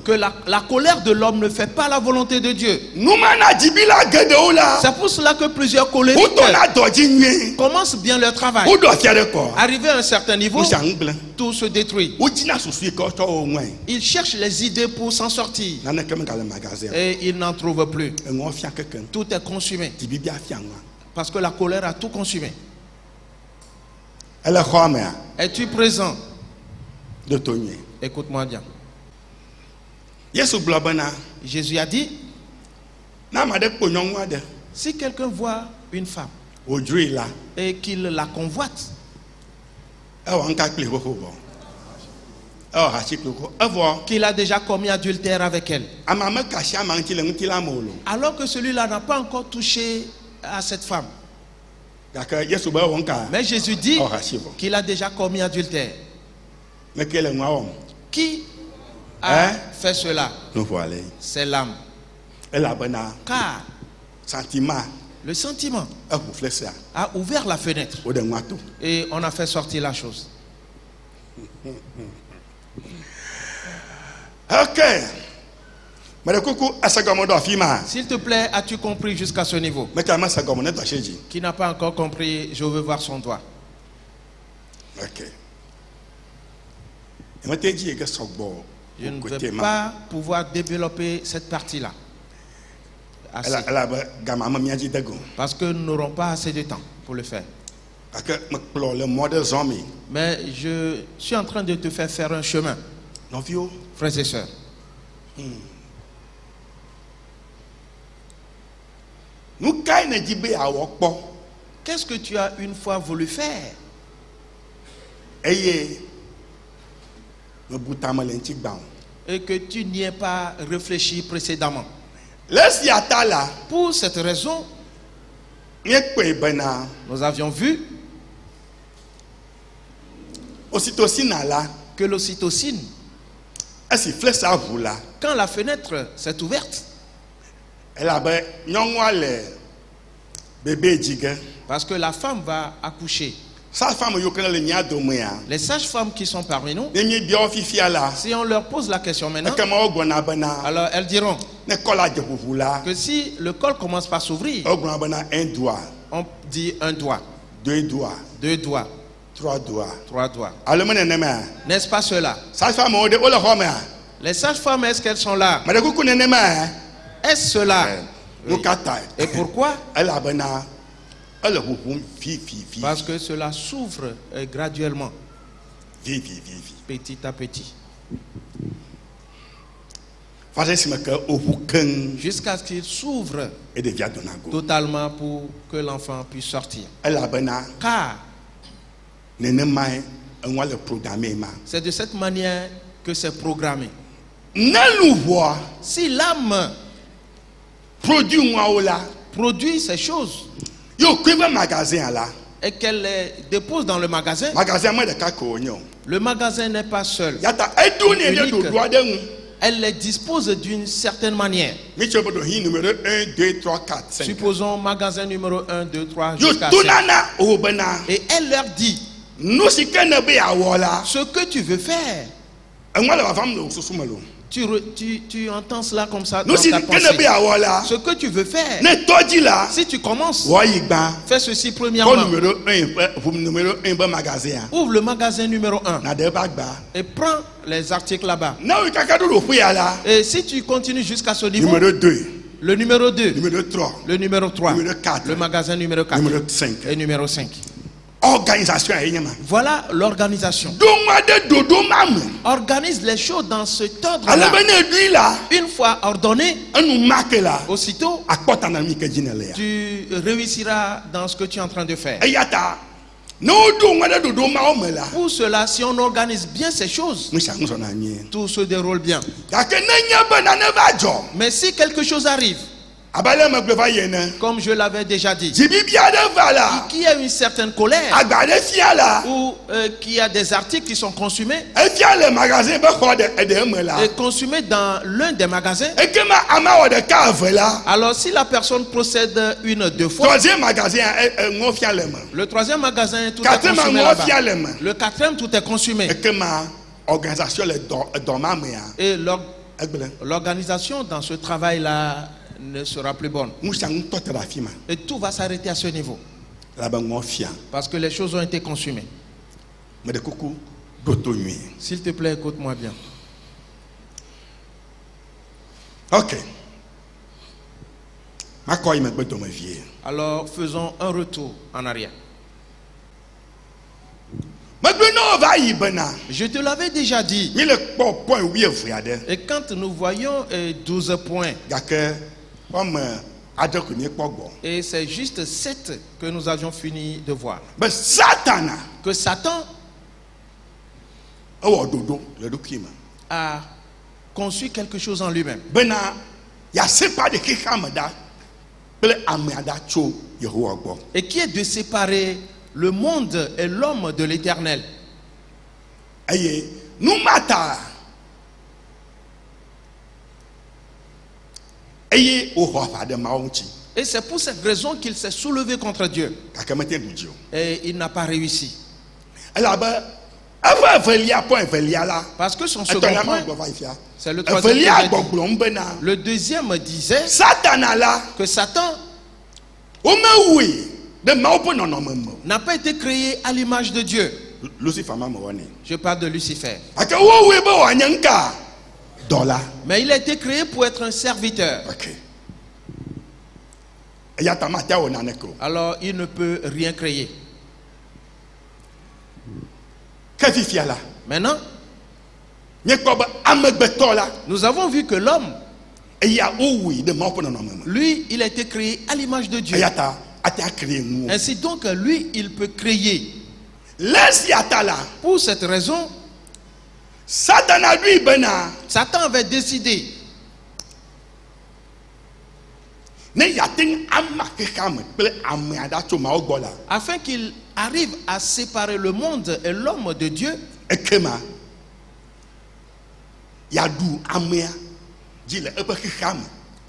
C: que la colère de l'homme ne fait pas la volonté de Dieu. C'est pour cela que plusieurs colériques commencent bien leur travail. Arrivé à un certain niveau, tout se détruit. Ils cherchent les idées pour s'en sortir. Et ils n'en trouvent plus. Tout est consumé. Parce que la colère a tout consumé. Es-tu présent? Écoute-moi bien. Jésus a dit, si quelqu'un voit une femme et qu'il la convoite, qu'il a déjà commis adultère avec elle, alors que celui-là n'a pas encore touché à cette femme. Mais Jésus dit qu'il a déjà commis adultère. Qui a fait cela? C'est l'âme. Car le sentiment a ouvert la fenêtre et on a fait sortir la chose.
B: Ok.
C: S'il te plaît, as-tu compris jusqu'à ce niveau? Qui n'a pas encore compris, je veux voir son doigt.
B: Ok.
C: Je ne vais pas pouvoir développer cette partie-là. Parce que nous n'aurons pas assez de temps pour le faire. Mais je suis en train de te faire un chemin, frères et sœurs. Qu'est-ce que tu as une fois voulu faire? Et que tu n'y aies pas réfléchi précédemment. Pour cette raison, nous avions vu que l'ocytocine, quand la fenêtre s'est ouverte, parce que la femme va accoucher. Les sages-femmes qui sont parmi nous, si on leur pose la question maintenant, alors elles diront que si le col commence par s'ouvrir, on dit un doigt, deux doigts, trois doigts. N'est-ce pas cela? Les sages-femmes, est-ce qu'elles sont là? Est-ce cela? Oui. Et pourquoi? Parce que cela s'ouvre graduellement, petit à petit, jusqu'à ce qu'il s'ouvre totalement pour que l'enfant puisse sortir. Car c'est de cette manière que c'est programmé. Si l'âme produit ces choses et qu'elle les dépose dans le magasin n'est pas seul. Elle les dispose d'une certaine manière. Supposons magasin numéro 1, 2, 3 jusqu'à 7. Et elle leur dit ce que tu veux faire. Tu entends cela comme ça dans ta pensée. Ce que tu veux faire, si tu commences, fais ceci premièrement. Ouvre le magasin numéro 1 et prends les articles là-bas. Et si tu continues jusqu'à ce niveau, le numéro 2, le numéro 3, le numéro 4, le magasin numéro 4 et numéro 5.
B: organisation.
C: Voilà l'organisation. Organise les choses dans cet ordre-là. Une fois ordonné, aussitôt, tu réussiras dans ce que tu es en train de faire. Pour cela, si on organise bien ces choses, tout se déroule bien. Mais si quelque chose arrive, comme je l'avais déjà dit, qui a une certaine colère ou qui a des articles qui sont consumés et consumés dans l'un des magasins, alors si la personne procède une, deux fois, le troisième magasin, tout est consumé là-bas. Le quatrième, tout est consumé. Et l'organisation dans ce travail-là ne sera plus bonne. Et tout va s'arrêter à ce niveau. Parce que les choses ont été consumées. S'il te plaît, écoute-moi bien.
B: Ok.
C: Alors faisons un retour en arrière. Je te l'avais déjà dit. Et quand nous voyons 12 points, et c'est juste 7 que nous avions fini de voir. Que Satan a conçu quelque chose en lui-même. Et qui est de séparer le monde et l'homme de l'Éternel. Et c'est pour cette raison qu'il s'est soulevé contre Dieu. Et il n'a pas réussi. Parce que son second point, c'est le troisième. Le deuxième disait que Satan n'a pas été créé à l'image de Dieu. Je parle de Lucifer. Mais il a été créé pour être un serviteur. Alors il ne peut rien créer. Maintenant, nous avons vu que l'homme, lui, il a été créé à l'image de Dieu. Ainsi donc, lui, il peut créer. Pour cette raison, Satan avait décidé afin qu'il arrive à séparer le monde et l'homme de Dieu.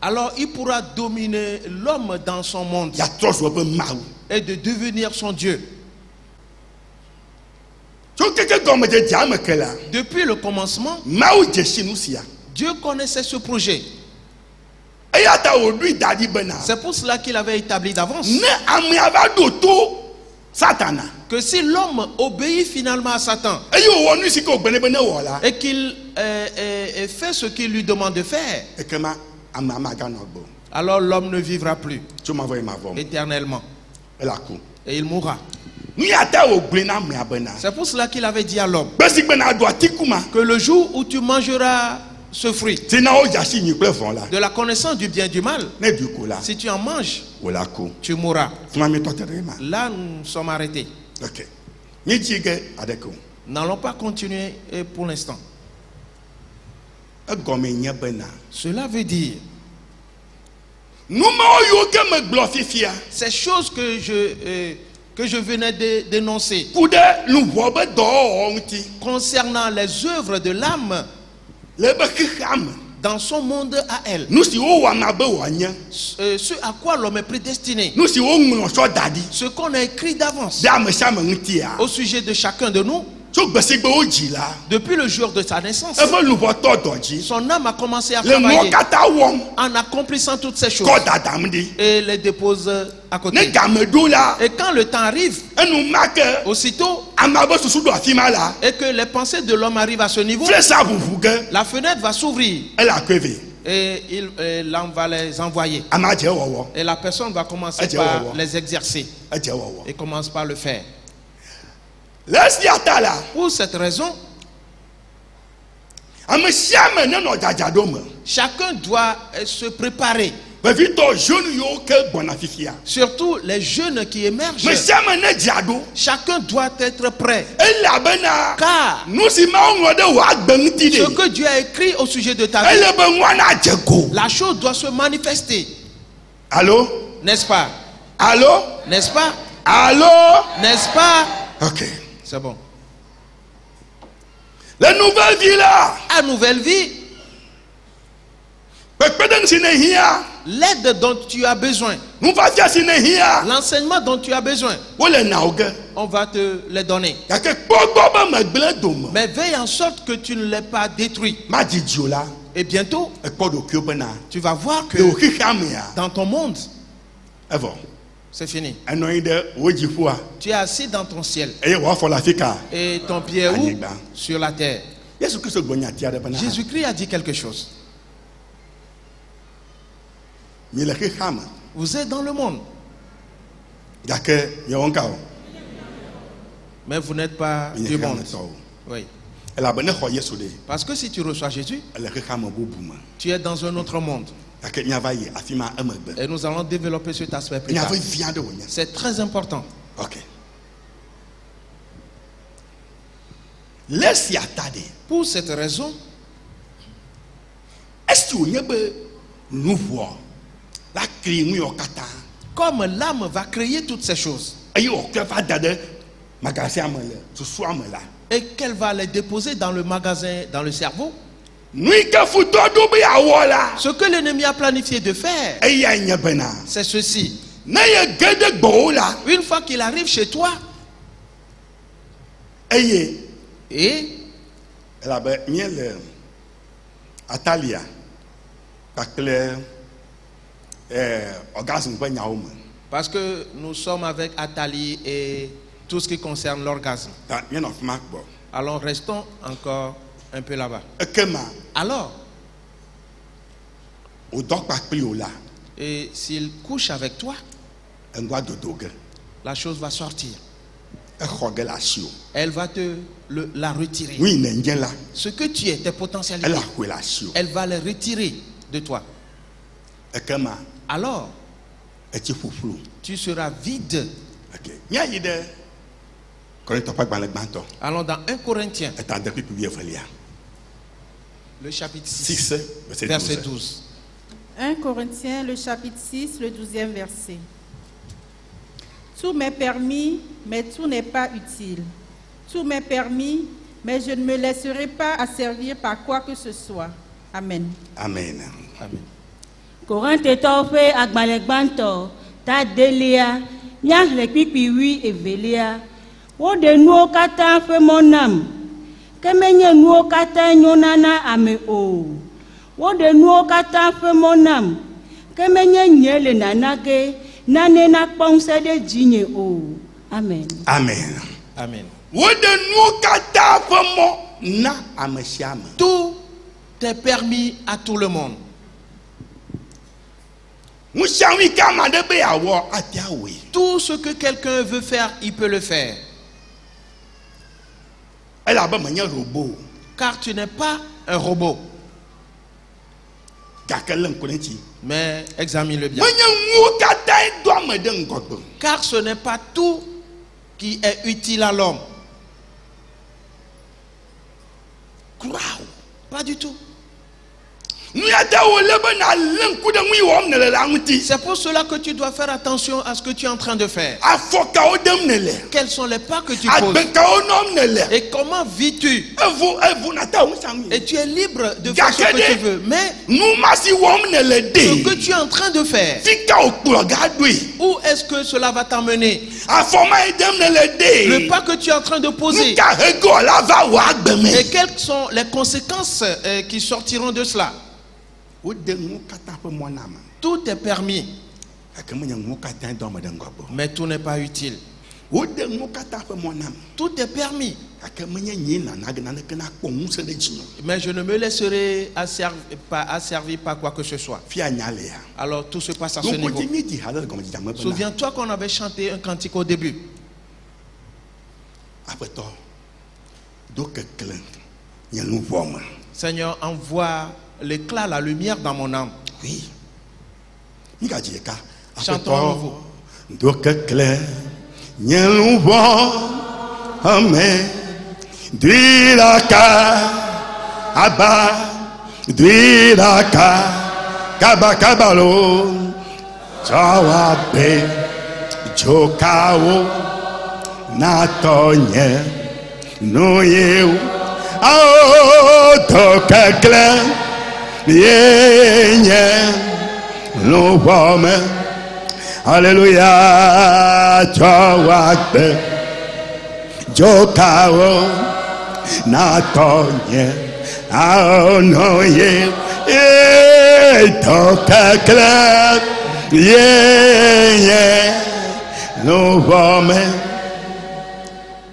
C: Alors il pourra dominer l'homme dans son monde et de devenir son Dieu. Depuis le commencement, Dieu connaissait ce projet. C'est pour cela qu'il avait établi d'avance que si l'homme obéit finalement à Satan et qu'il fait ce qu'il lui demande de faire, alors l'homme ne vivra plus éternellement et il mourra. C'est pour cela qu'il avait dit à l'homme que le jour où tu mangeras ce fruit de la connaissance du bien et du mal, si tu en manges, tu mourras. Là, nous sommes arrêtés. N'allons pas continuer pour l'instant. Cela veut dire ces choses que je venais de dénoncer concernant les œuvres de l'âme dans son monde à elle, ce à quoi l'homme est prédestiné, ce qu'on a écrit d'avance au sujet de chacun de nous. Depuis le jour de sa naissance, son âme a commencé à travailler en accomplissant toutes ces choses et les dépose à côté. Et quand le temps arrive, aussitôt, et que les pensées de l'homme arrivent à ce niveau, la fenêtre va s'ouvrir et l'homme va les envoyer. Et la personne va commencer par les exercer et commence par le faire. Pour cette raison, chacun doit se préparer. Surtout les jeunes qui émergent. Chacun doit être prêt. Car ce que Dieu a écrit au sujet de ta vie, la chose doit se manifester.
B: Allô?
C: N'est-ce pas?
B: Allô?
C: N'est-ce pas?
B: Allô?
C: N'est-ce pas?
B: Ok.
C: C'est bon.
B: La nouvelle vie là.
C: La nouvelle vie. L'aide dont tu as besoin. L'enseignement dont tu as besoin. On va te les donner. Mais veille en sorte que tu ne l'aies pas détruit. Et bientôt, tu vas voir que dans ton monde, c'est fini. Tu es assis dans ton ciel. Et ton pied est où? Sur la terre. Jésus-Christ a dit quelque chose. Vous êtes dans le monde. Mais vous n'êtes pas du monde. Oui. Parce que si tu reçois Jésus, tu es dans un autre monde. Et nous allons développer cet aspect plus tard. C'est très important.
B: Ok.
C: Pour cette raison,
B: est-ce que nous voyons
C: comme l'âme va créer toutes ces choses et qu'elle va les déposer dans le magasin, dans le cerveau, ce que l'ennemi a planifié de faire, c'est ceci. Une fois qu'il arrive chez toi, et parce que nous sommes avec Atali et tout ce qui concerne l'orgasme. Alors restons encore un peu là-bas. Alors, et s'il couche avec toi, la chose va sortir. Elle va te la retirer. Ce que tu es, tes potentialités, elle va les retirer de toi. Alors, tu seras vide. Allons dans 1 Corinthiens, le chapitre 6, verset 12.
D: 1 Corinthiens, le chapitre 6, le 12e verset. Tout m'est permis, mais tout n'est pas utile. Tout m'est permis, mais je ne me laisserai pas asservir par quoi que ce soit. Amen.
B: Amen.
C: Amen.
E: Corinthe tofe agbalegbanto ta delia nya le pipiwi evelia wo de nuo kata fe monam kemenye nuo kata nyonana ame o wo de nuo kata fe monam kemenye nyele nanage nane na kpongse de jinye o. Amen.
B: Amen.
C: Amen.
B: Wo de nuo kata fe mo na amesiama.
C: Tout est permis à tout le monde.
B: Tout
C: ce que quelqu'un veut faire, il peut le faire. Car tu n'es pas un robot. Mais examine-le bien. Car ce n'est pas tout qui est utile à l'homme. Pas du tout. C'est pour cela que tu dois faire attention à ce que tu es en train de faire. Quels sont les pas que tu poses? Et comment vis-tu? Et tu es libre de faire ce que tu veux. Mais ce que tu es en train de faire, où est-ce que cela va t'amener? Le pas que tu es en train de poser. Et quelles sont les conséquences qui sortiront de cela? Tout est permis, mais tout n'est pas utile. Tout est permis, mais je ne me laisserai asservir par quoi que ce soit. Alors tout se passe à ce niveau. Souviens-toi qu'on avait chanté un cantique au début. Seigneur, envoie l'éclat, la lumière dans mon âme.
B: Oui.
C: Chantons à nouveau.
B: Amen. Duilaka, Abba, Duilaka, Kabakabalo, Chawabe, Jokao, Natonye, Noyeu, Aotokekle, Yenye, Lobome, Alléluia, Chawabe, Jokao, Natonye, Aonoye, Tokekle, Yenye, Lobome.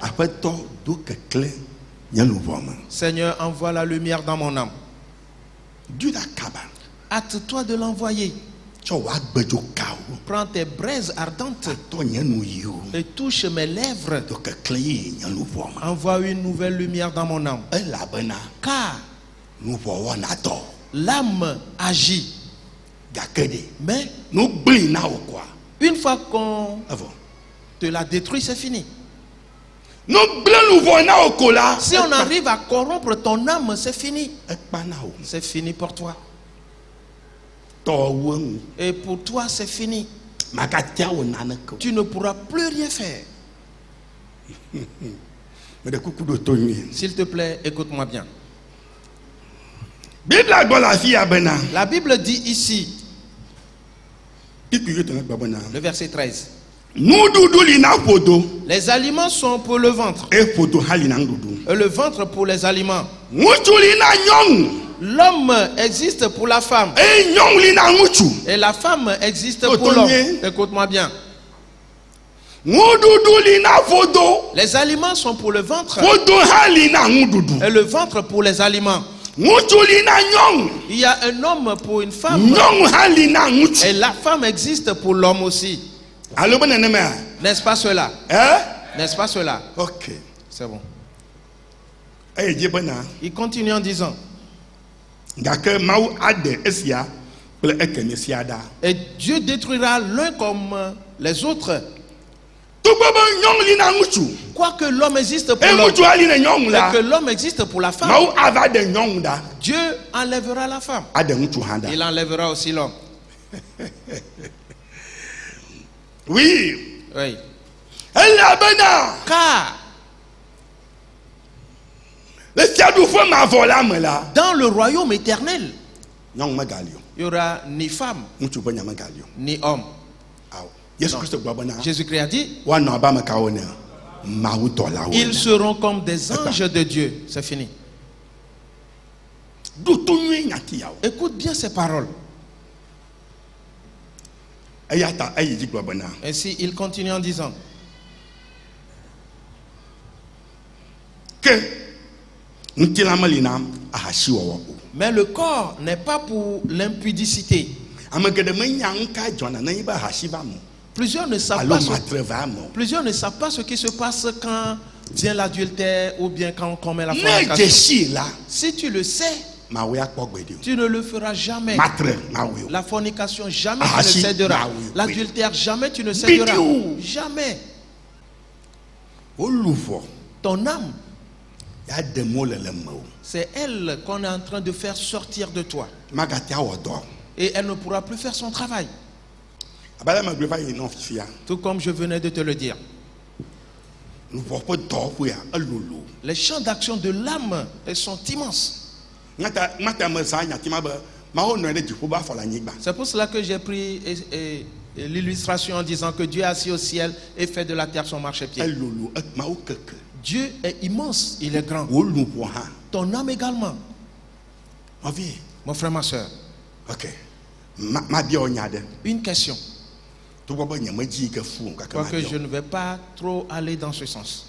B: Après tout, Dokekle,
C: Seigneur, envoie la lumière dans mon âme. Hâte-toi de l'envoyer. Prends tes braises ardentes et touche mes lèvres. Envoie une nouvelle lumière dans mon âme. Car l'âme agit. Mais une fois qu'on te la détruit, c'est fini. Si on arrive à corrompre ton âme, c'est fini. C'est fini pour toi. Et pour toi, c'est fini. Tu ne pourras plus rien faire. S'il te plaît, écoute-moi bien. La Bible dit ici, le verset 13. Les aliments sont pour le ventre. Et le ventre pour les aliments. L'homme existe pour la femme. Et la femme existe pour l'homme. Écoute-moi bien. Les aliments sont pour le ventre. Et le ventre pour les aliments. Il y a un homme pour une femme. Et la femme existe pour l'homme aussi. N'est-ce pas cela? N'est-ce pas cela?
B: Ok.
C: C'est bon. Il continue en disant. Et Dieu détruira l'un comme les autres. Quoique l'homme existe pour l'homme, et que l'homme existe pour la femme, Dieu enlèvera la femme. Il enlèvera aussi l'homme.
B: Oui.
C: Oui.
B: Car dans
C: le royaume éternel, il n'y aura ni femme, ni homme. Jésus-Christ a dit, ils seront comme des anges de Dieu. C'est fini. Écoute bien ces paroles. Ainsi, il continue en disant
B: que
C: mais le corps n'est pas pour l'impudicité. Plusieurs ne savent pas ce qui se passe quand vient l'adultère ou bien quand on commet la fornication. Si tu le sais, tu ne le feras jamais. La fornication, jamais tu ne céderas. L'adultère, jamais tu ne céderas. Jamais. Ton âme, c'est elle qu'on est en train de faire sortir de toi. Et elle ne pourra plus faire son travail. Tout comme je venais de te le dire. Les champs d'action de l'âme sont immenses. C'est pour cela que j'ai pris l'illustration en disant que Dieu est assis au ciel et fait de la terre son marchepied. Dieu est immense, il est grand. Ton âme également. Mon frère, ma soeur.
B: Ok.
C: Une question. Quoique je ne vais pas trop aller dans ce sens.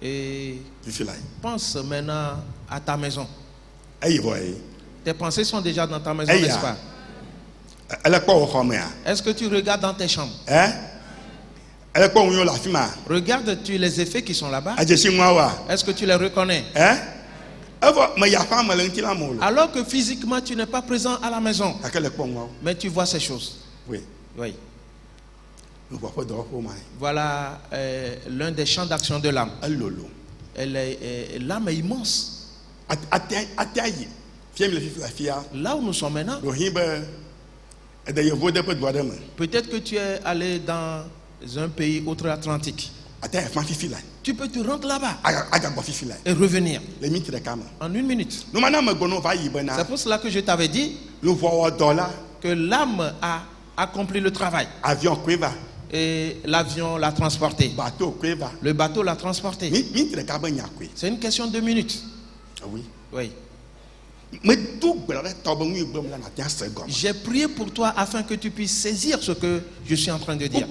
C: Et pense maintenant à ta maison. Tes pensées sont déjà dans ta maison, n'est-ce pas? Est-ce que tu regardes dans tes chambres? Regarde-tu les effets qui sont là-bas? Est-ce que tu les reconnais? Alors que physiquement tu n'es pas présent à la maison, mais tu vois ces choses.
B: Oui.
C: Oui. Voilà l'un des champs d'action de l'âme. L'âme est immense. Là où nous sommes maintenant, peut-être que tu es allé dans un pays outre-Atlantique. Tu peux te rendre là-bas et revenir en 1 minute. C'est pour cela que je t'avais dit que l'âme a accompli le travail. Et l'avion l'a transporté. Le bateau l'a transporté. C'est une question de minutes.
B: Oui.
C: Oui. J'ai prié pour toi afin que tu puisses saisir ce que je suis en train de dire.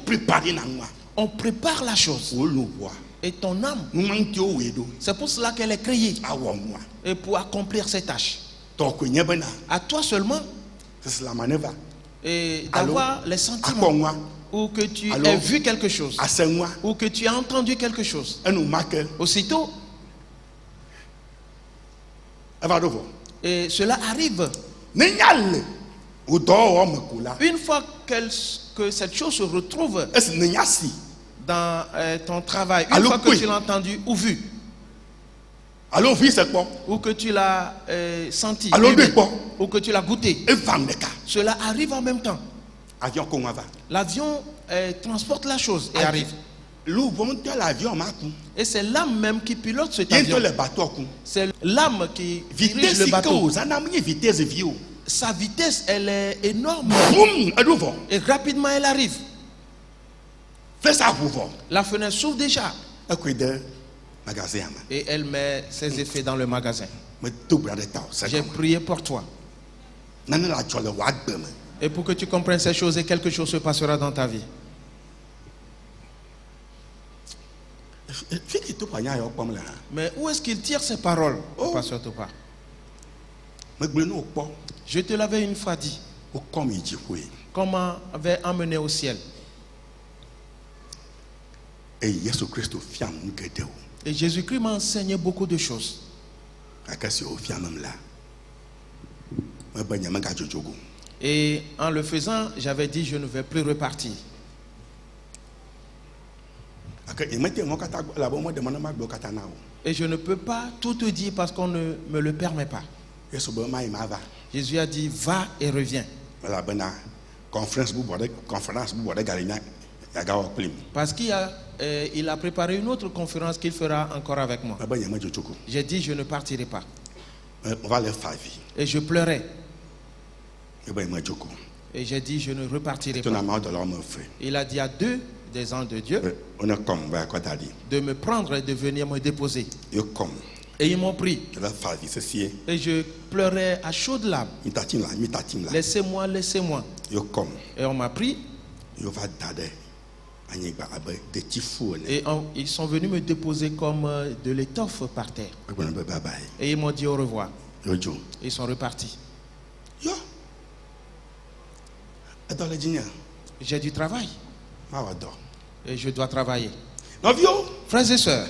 C: On prépare la chose. Et ton âme, c'est pour cela qu'elle est créée. Et pour accomplir ses tâches. À toi seulement. Et d'avoir les sentiments. Ou que tu aies vu quelque chose. Ou que tu as entendu quelque chose. Aussitôt. Et cela arrive. Une fois que cette chose se retrouve dans ton travail, une fois que tu l'as entendu ou vu, ou que tu l'as senti, ou que tu l'as goûté, cela arrive en même temps. L'avion transporte la chose et arrive. Et c'est l'âme même qui pilote cet avion. C'est l'âme qui dirige le bateau. Sa vitesse, elle est énorme. Et rapidement, elle arrive. La fenêtre s'ouvre déjà. Et elle met ses effets dans le magasin. J'ai prié pour toi. Et pour que tu comprennes ces choses, et quelque chose se passera dans ta vie. Mais où est-ce qu'il tire ces paroles, Pasteur Topa? Je te l'avais une fois dit. Comment avait emmené au ciel. Et Jésus-Christ m'a enseigné beaucoup de choses. Et en le faisant, j'avais dit je ne vais plus repartir. Et je ne peux pas tout te dire parce qu'on ne me le permet pas. Jésus a dit va et reviens. Parce qu'il a préparé une autre conférence qu'il fera encore avec moi. J'ai dit je ne partirai pas. Et je pleurais. Et j'ai dit je ne repartirai pas. Il a dit à 2 des anges de Dieu de me prendre et de venir me déposer. Et ils m'ont pris. Et je pleurais à chaudes larmes. Laissez-moi, laissez-moi. Et on m'a pris. Et ils sont venus me déposer comme de l'étoffe par terre. Et ils m'ont dit au revoir. Ils sont repartis. J'ai du travail. Et je dois travailler. Frères et sœurs,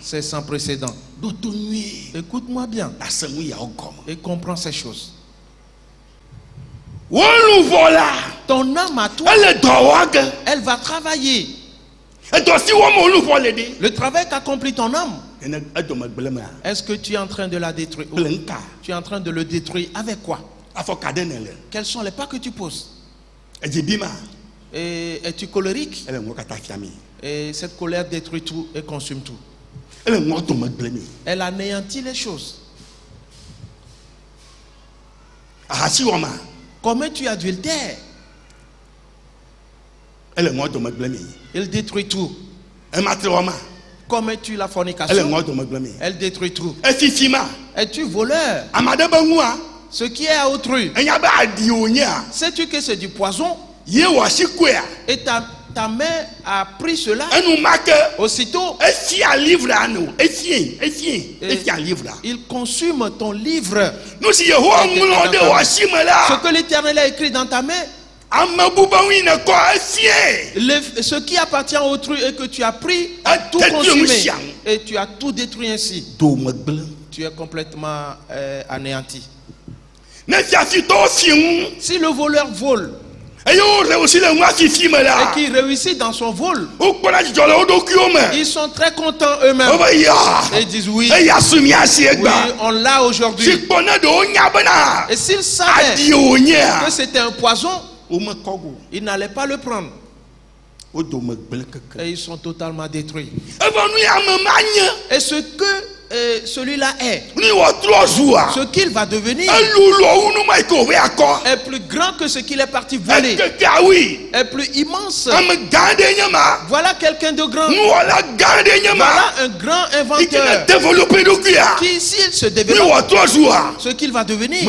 C: c'est sans précédent. Écoute-moi bien et comprends ces choses. Ton âme à toi, elle va travailler. Le travail qu'accomplit ton âme, est-ce que tu es en train de la détruire? Tu es en train de le détruire avec quoi? Quels sont les pas que tu poses? Et es-tu colérique? Et cette colère détruit tout et consume tout. Elle anéantit les choses. Comment tu adultères? Elle détruit tout. Comment tu la fornication? Elle détruit tout. Es-tu voleur? Ce qui est à autrui. Sais-tu que c'est du poison? Et ta ta main a pris cela, aussitôt, il consume ton livre. Ce que l'Éternel a écrit dans ta main, ce qui appartient à autrui et que tu as pris, a tout consumé. Et tu as tout détruit ainsi. Tu es complètement anéanti. Si le voleur vole et qui réussit dans son vol, ils sont très contents eux-mêmes. Et ils disent oui, on l'a aujourd'hui. Et s'ils savaient que c'était un poison, ils n'allaient pas le prendre. Et ils sont totalement détruits. Et ce que celui-là est, ce qu'il va devenir, est plus grand que ce qu'il est parti voler, est plus immense. Voilà quelqu'un de grand. Voilà un grand inventeur qui, s'il se développe, ce qu'il va devenir,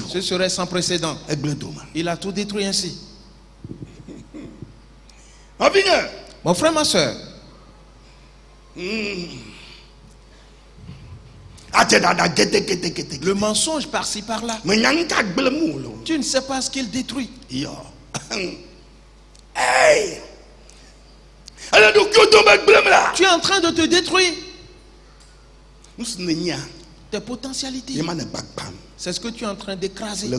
C: ce serait sans précédent. Il a tout détruit ainsi. Mon frère, ma soeur, le mensonge par-ci par-là, tu ne sais pas ce qu'il détruit. Tu es en train de te détruire tes potentialités. C'est ce que tu es en train d'écraser.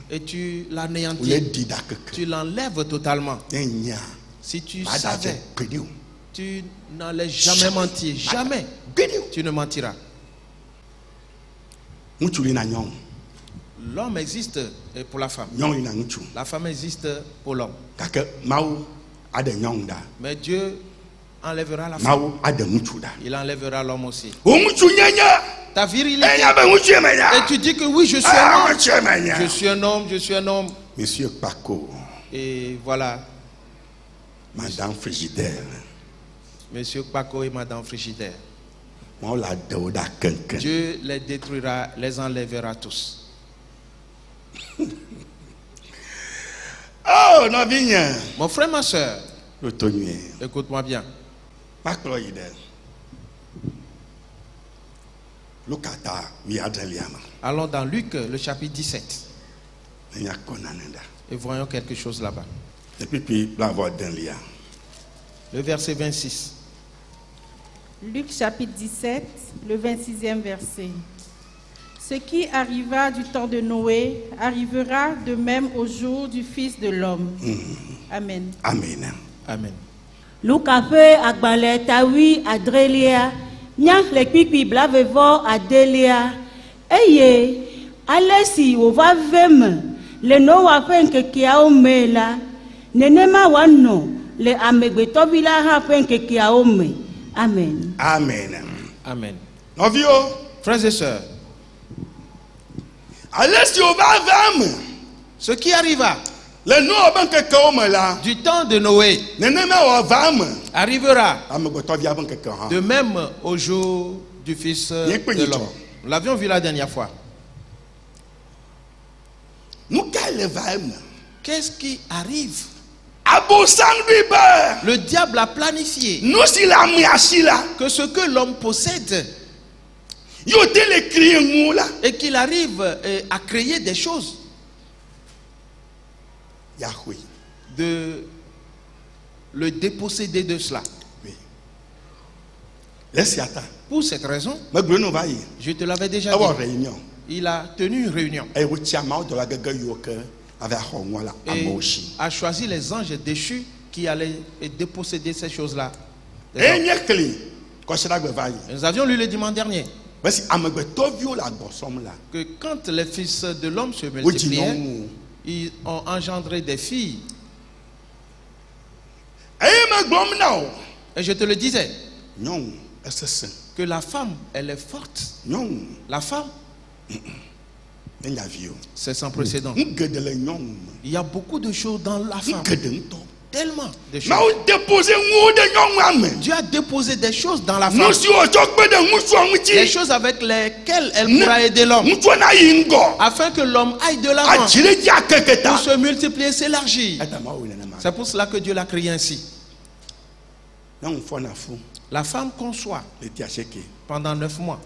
C: Et tu l'anéantis. Tu l'enlèves totalement. Si tu savais, tu n'allais jamais mentir. Jamais. Tu ne mentiras. L'homme existe pour la femme. La femme existe pour l'homme. Mais Dieu enlèvera la femme. Il enlèvera l'homme aussi. Ta virilité. Et tu dis que oui, je suis un homme. Je suis un homme, je suis un homme.
B: Monsieur Paco.
C: Et voilà.
B: Madame Frigidaire.
C: Monsieur Paco et Madame Frigidaire. Dieu les détruira, les enlèvera tous.
B: Oh,
C: mon frère, ma soeur, écoute-moi bien. Allons dans Luc, le chapitre 17. Et voyons quelque chose là-bas. Le verset 26.
D: Luc chapitre 17, le 26e verset. Ce qui arriva du temps de Noé arrivera de même au jour du Fils de l'homme. Amen.
B: Amen.
C: Amen.
E: Luka fe agbale tawi adrelia nya le pipi blavevo adelia eye alesi ova vem le Noa fe nkekia omela nenema wano le amegbeto vila ha fe nkekia ome. Amen.
B: Amen.
C: Amen.
B: Novio,
C: frères et sœurs, ce qui arriva du temps de Noé arrivera de même au jour du Fils de l'homme. Nous l'avions vu la dernière fois. Qu'est-ce qui arrive? Le diable a planifié que ce que l'homme possède et qu'il arrive à créer des choses de le déposséder de cela. Pour cette raison, je te l'avais déjà dit, il a tenu une réunion et a choisi les anges déchus qui allaient déposséder ces choses-là. Nous avions lu le dimanche dernier que quand les fils de l'homme se multipliaient, ils ont engendré des filles. Et je te le disais que la femme, elle est forte. La femme, c'est sans précédent. Il y a beaucoup de choses dans la femme. tellement de choses. Dieu a déposé des choses dans la femme. Des choses avec lesquelles elle pourra aider l'homme. Afin que l'homme aille de l'avant. Pour se multiplier, s'élargir. C'est pour cela que Dieu l'a créé ainsi. La femme conçoit pendant 9 mois.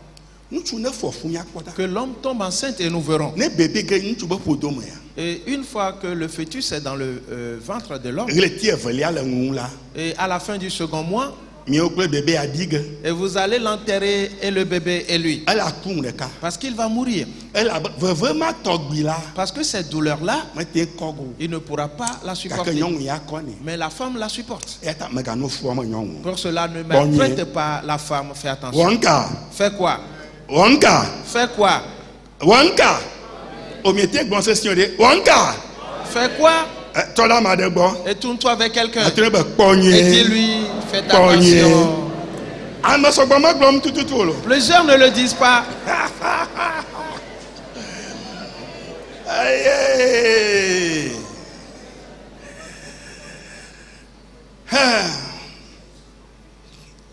C: Que l'homme tombe enceinte et nous verrons. Et une fois que le fœtus est dans le ventre de l'homme, et à la fin du second mois, et vous allez l'enterrer et le bébé et lui. Parce qu'il va mourir. Parce que cette douleur-là, il ne pourra pas la supporter. Mais la femme la supporte. Pour cela, ne maltraite pas la femme. Fais attention. Fais quoi? Fais quoi? Fais quoi? Et tourne-toi avec quelqu'un. Et dis-lui, fais attention. Plusieurs ne le disent pas.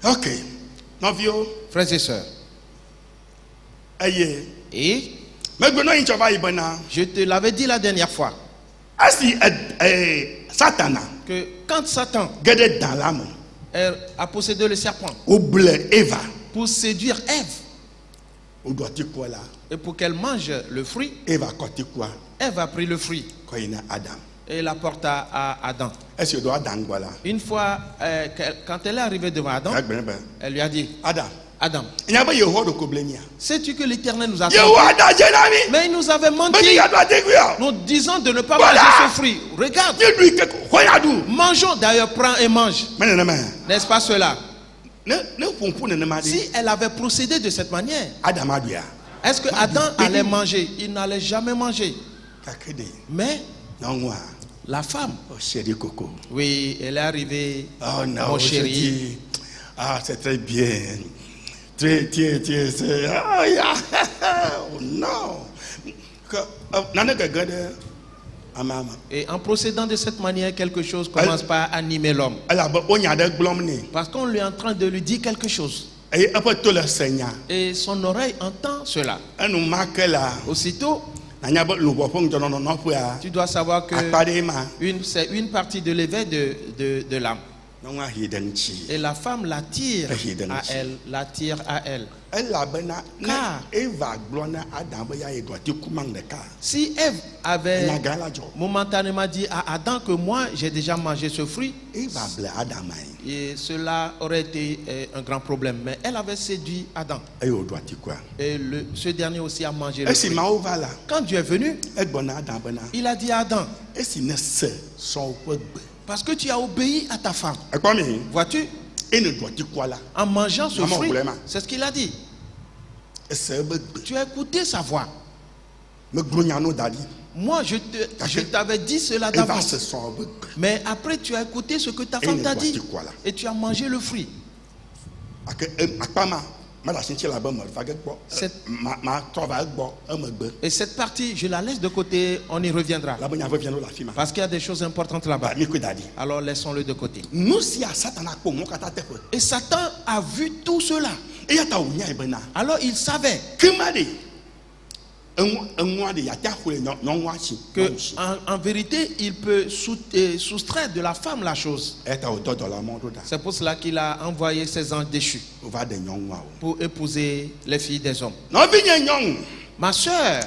B: Ok.
C: Frères et sœurs. Et je te l'avais dit la dernière fois que quand Satan a possédé le serpent pour séduire Ève et pour qu'elle mange le fruit, Ève a pris le fruit et l'apporta à Adam. Une fois, quand elle est arrivée devant Adam, elle lui a dit: Adam, sais-tu que l'Éternel nous a trompés? Mais il nous avait menti, nous disant de ne pas manger ce fruit. Regarde, mangeons. D'ailleurs, prends et mange. N'est-ce pas cela? Si elle avait procédé de cette manière, est-ce que Adam allait manger? Il n'allait jamais manger. Mais la femme, oui, elle est arrivée.
B: Oh non,
C: mon chéri.
B: Ah, c'est très bien. Oh non.
C: Et en procédant de cette manière, quelque chose commence par animer l'homme. Parce qu'on lui est en train de lui dire quelque chose. Et son oreille entend cela. Aussitôt, tu dois savoir que c'est une partie de l'éveil de l'âme. Et la femme l'attire à elle, l'attire à elle. Car si Ève avait momentanément dit à Adam que moi j'ai déjà mangé ce fruit, et cela aurait été un grand problème. Mais elle avait séduit Adam. Et ce dernier aussi a mangé le fruit. Quand Dieu est venu, il a dit à Adam: parce que tu as obéi à ta femme. Vois-tu? En mangeant ce fruit, c'est ce qu'il a dit. Tu as écouté sa voix. Moi, je t'avais dit cela d'avance. Mais après, tu as écouté ce que ta femme t'a dit. Et tu as mangé le fruit. Et cette partie, je la laisse de côté, on y reviendra. Parce qu'il y a des choses importantes là-bas. Alors laissons-le de côté. Et Satan a vu tout cela. Alors il savait que en vérité il peut soustraire de la femme la chose. C'est pour cela qu'il a envoyé ses anges déchus pour épouser les filles des hommes. Ma soeur,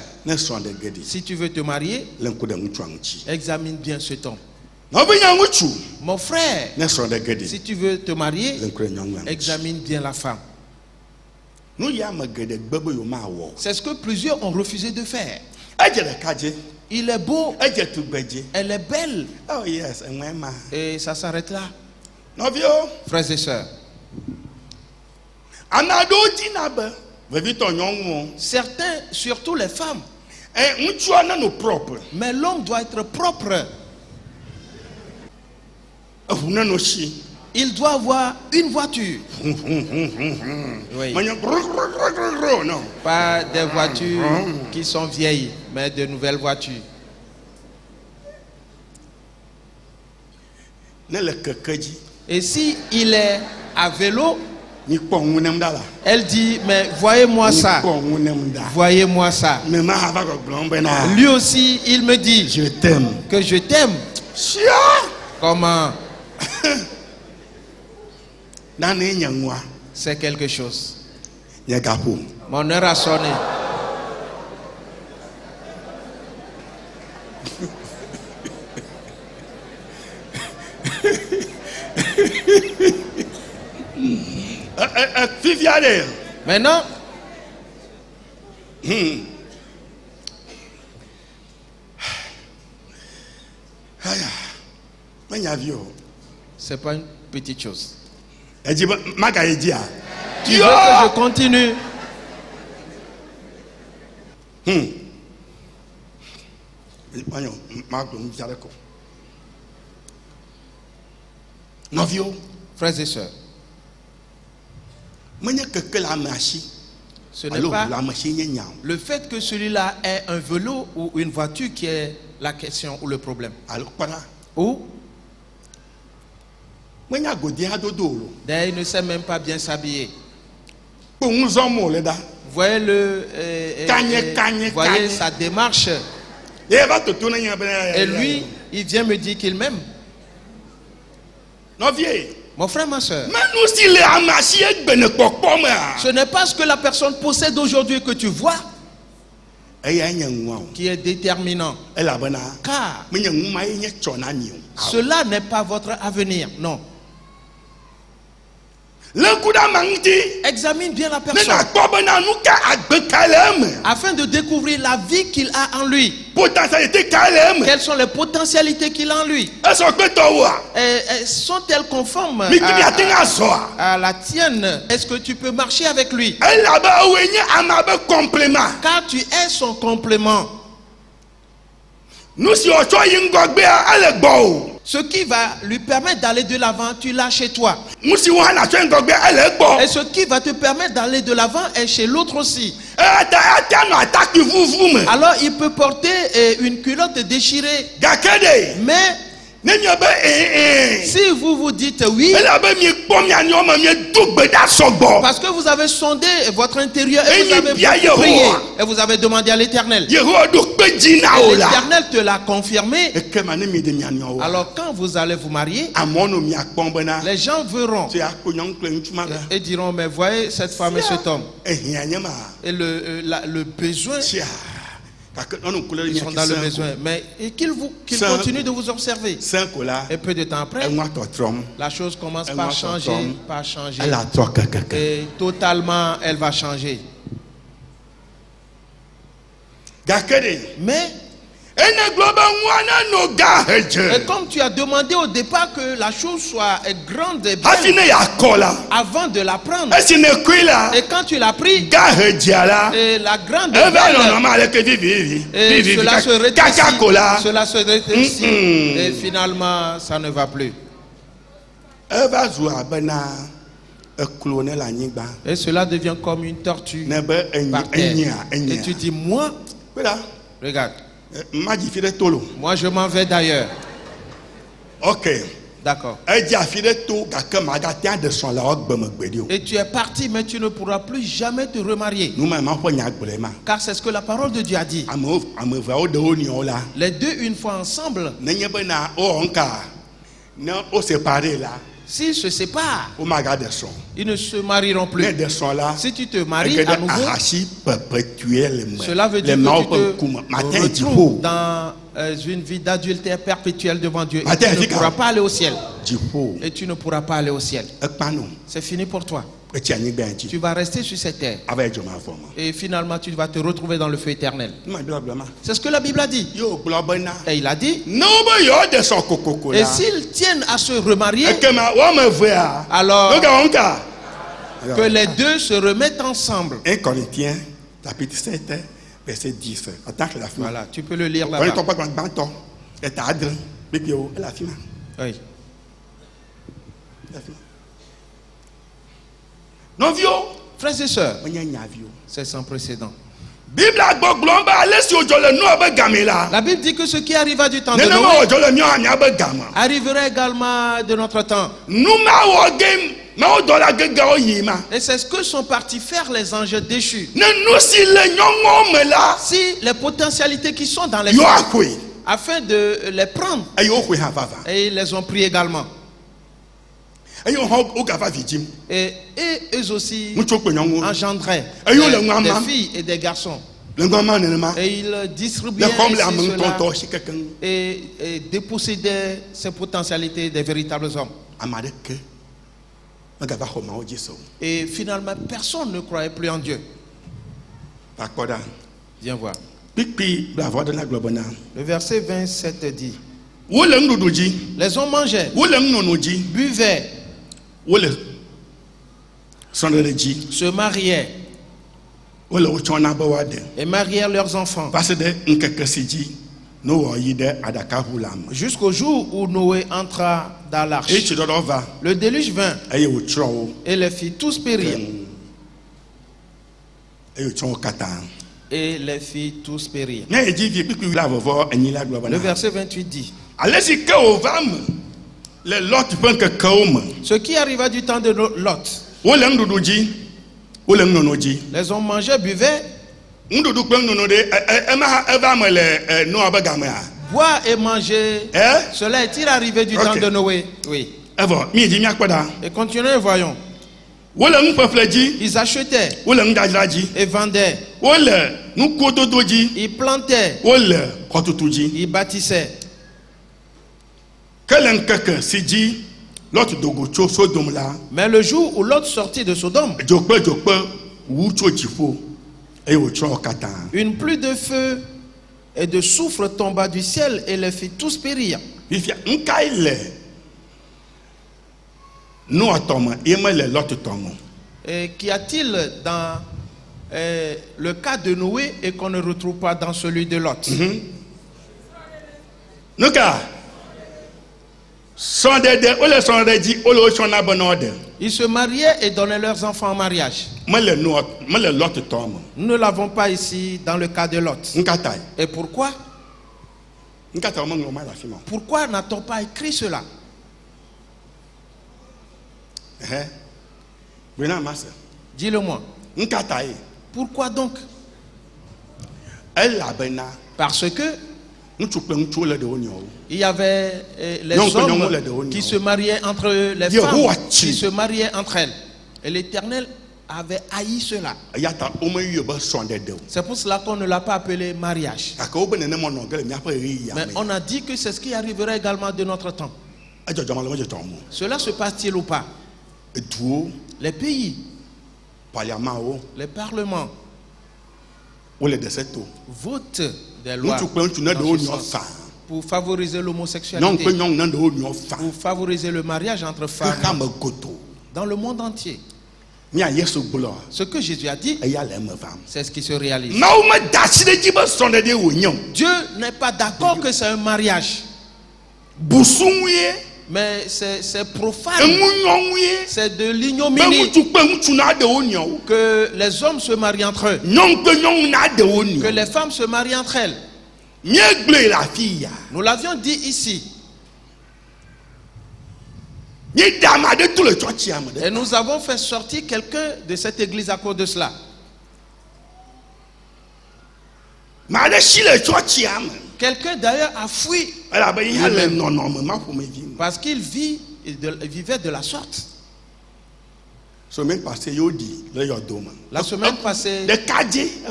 C: si tu veux te marier, examine bien cet homme. Mon frère, si tu veux te marier, examine bien la femme. C'est ce que plusieurs ont refusé de faire. Il est beau, elle est belle.
B: Oh yes,
C: et ça s'arrête là. Frères et sœurs, certains, surtout les femmes, mais l'homme doit être propre. Il doit avoir une voiture. Oui. Pas des voitures qui sont vieilles, mais de nouvelles voitures. Et si il est à vélo, elle dit, mais voyez-moi ça. Voyez-moi ça. Lui aussi, il me dit
B: je t'aime.
C: Que je t'aime. Comment? C'est quelque chose. Mon heure a sonné. Maintenant, c'est pas une petite chose. Tu veux que je continue? Frères et sœurs, ce n'est pas le fait que celui-là ait un vélo ou une voiture qui est la question ou le problème. Ou d'ailleurs, il ne sait même pas bien s'habiller. Voyez voyez sa démarche. Et lui, il vient me dire qu'il m'aime. Mon frère, ma soeur, ce n'est pas ce que la personne possède aujourd'hui que tu vois qui est déterminant. Car cela n'est pas votre avenir, non. Examine bien la personne afin de découvrir la vie qu'il a en lui. Quelles sont les potentialités qu'il a en lui? Sont-elles conformes à la tienne? Est-ce que tu peux marcher avec lui? Car tu es son complément. Ce qui va lui permettre d'aller de l'avant, tu l'as chez toi. Et ce qui va te permettre d'aller de l'avant est chez l'autre aussi. Alors il peut porter une culotte déchirée. Mais si vous vous dites oui, parce que vous avez sondé votre intérieur et vous avez prié et vous avez demandé à l'Éternel, l'Éternel te l'a confirmé. Alors quand vous allez vous marier, les gens verront et diront, mais voyez cette femme et cet homme. Et le besoin, ils sont dans le besoin, mais qu'ils continuent de vous observer. Et peu de temps après, la chose commence par changer, et totalement elle va changer. Mais et comme tu as demandé au départ que la chose soit grande et belle avant de la prendre, et quand tu l'as pris, et la grande et cela se rétrécit, et finalement ça ne va plus. Et cela devient comme une tortue par terre. Et tu dis, moi, regarde, moi je m'en vais d'ailleurs.
B: Ok.
C: D'accord. Et tu es parti, mais tu ne pourras plus jamais te remarier. Car c'est ce que la parole de Dieu a dit. Les deux une fois ensemble, s'ils se séparent, ils ne se marieront plus. Si tu te maries à nouveau, cela veut dire que tu te retrouves dans une vie d'adultère perpétuelle devant Dieu. Et tu ne pourras pas aller au ciel. Et tu ne pourras pas aller au ciel. C'est fini pour toi. Tu vas rester sur cette terre. Et finalement, tu vas te retrouver dans le feu éternel. C'est ce que la Bible a dit. Et il a dit, et s'ils tiennent à se remarier, alors que les deux se remettent ensemble.
B: 1 Corinthiens, chapitre 7, verset 10.
C: Voilà, tu peux le lire là-bas. Oui. Frères et sœurs, c'est sans précédent. La Bible dit que ce qui arriva du temps de Noé arriverait également de notre temps. Et c'est ce que sont partis faire les anges déchus. Si les potentialités qui sont dans les femmes, afin de les prendre, et ils les ont pris également. Et eux aussi engendraient des filles et des garçons. Et ils distribuaient et dépossédaient ces potentialités des véritables hommes. Et finalement, personne ne croyait plus en Dieu. Viens voir. Le verset 27 dit: les hommes mangeaient, buvaient, se mariaient et marièrent leurs enfants jusqu'au jour où Noé entra dans l'arche. Le déluge vint et les fit tous périr. Et les fit tous périr. Le verset 28 dit: ce qui arriva du temps de Lot, les hommes mangeaient, buvaient, boire et manger. Cela est-il arrivé du temps de Noé? Oui. Et continuons, voyons. Ils achetaient et vendaient. Ils plantaient. Ils bâtissaient. Mais le jour où Lot sortit de Sodome, une pluie de feu et de soufre tomba du ciel et les fit tous périr. Et qu'y a-t-il dans le cas de Noé et qu'on ne retrouve pas dans celui de Lot? Ils se mariaient et donnaient leurs enfants en mariage. Nous ne l'avons pas ici dans le cas de Lot. Et pourquoi? Pourquoi n'a-t-on pas écrit cela? Dis-le-moi. Pourquoi donc? Parce que il y avait les hommes qui se mariaient entre eux, les femmes qui se mariaient entre elles. Et l'Éternel avait haï cela. C'est pour cela qu'on ne l'a pas appelé mariage. Mais on a dit que c'est ce qui arriverait également de notre temps. Cela se passe-t-il ou pas? Les pays, les parlements votent des lois pour favoriser l'homosexualité, pour favoriser le mariage entre femmes dans le monde entier. Ce que Jésus a dit, c'est ce qui se réalise. Dieu n'est pas d'accord que c'est un mariage. Mais c'est profane, c'est de l'ignominie que les hommes se marient entre eux, que les femmes se marient entre elles. Nous l'avions dit ici. Et nous avons fait sortir quelqu'un de cette église à cause de cela. Quelqu'un d'ailleurs a fui parce qu'il vivait de la sorte. La semaine passée,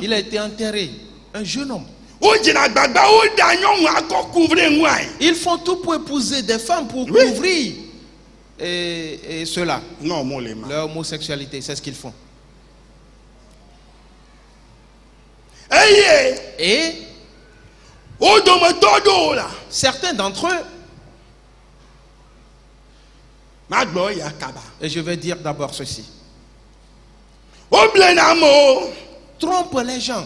C: il a été enterré, un jeune homme. Ils font tout pour épouser des femmes, pour couvrir et cela. Leur homosexualité, c'est ce qu'ils font. Et certains d'entre eux, et je vais dire d'abord ceci, trompent les gens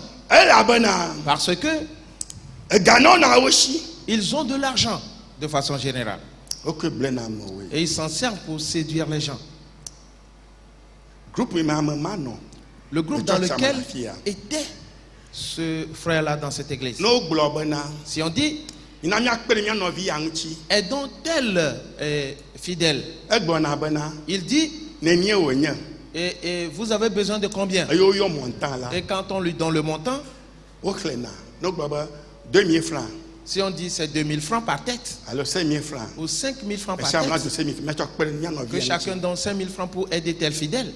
C: parce que ils ont de l'argent de façon générale et ils s'en servent pour séduire les gens. Le groupe dans lequel était ce frère-là dans cette église. Si on dit, aidons tel fidèle, il dit, et vous avez besoin de combien? Et quand on lui donne le montant,
B: 2000 francs.
C: Si on dit c'est 2000 francs par tête,
B: alors 5000 francs.
C: Ou 5000 francs par tête, que chacun donne 5000 francs pour aider tel fidèle.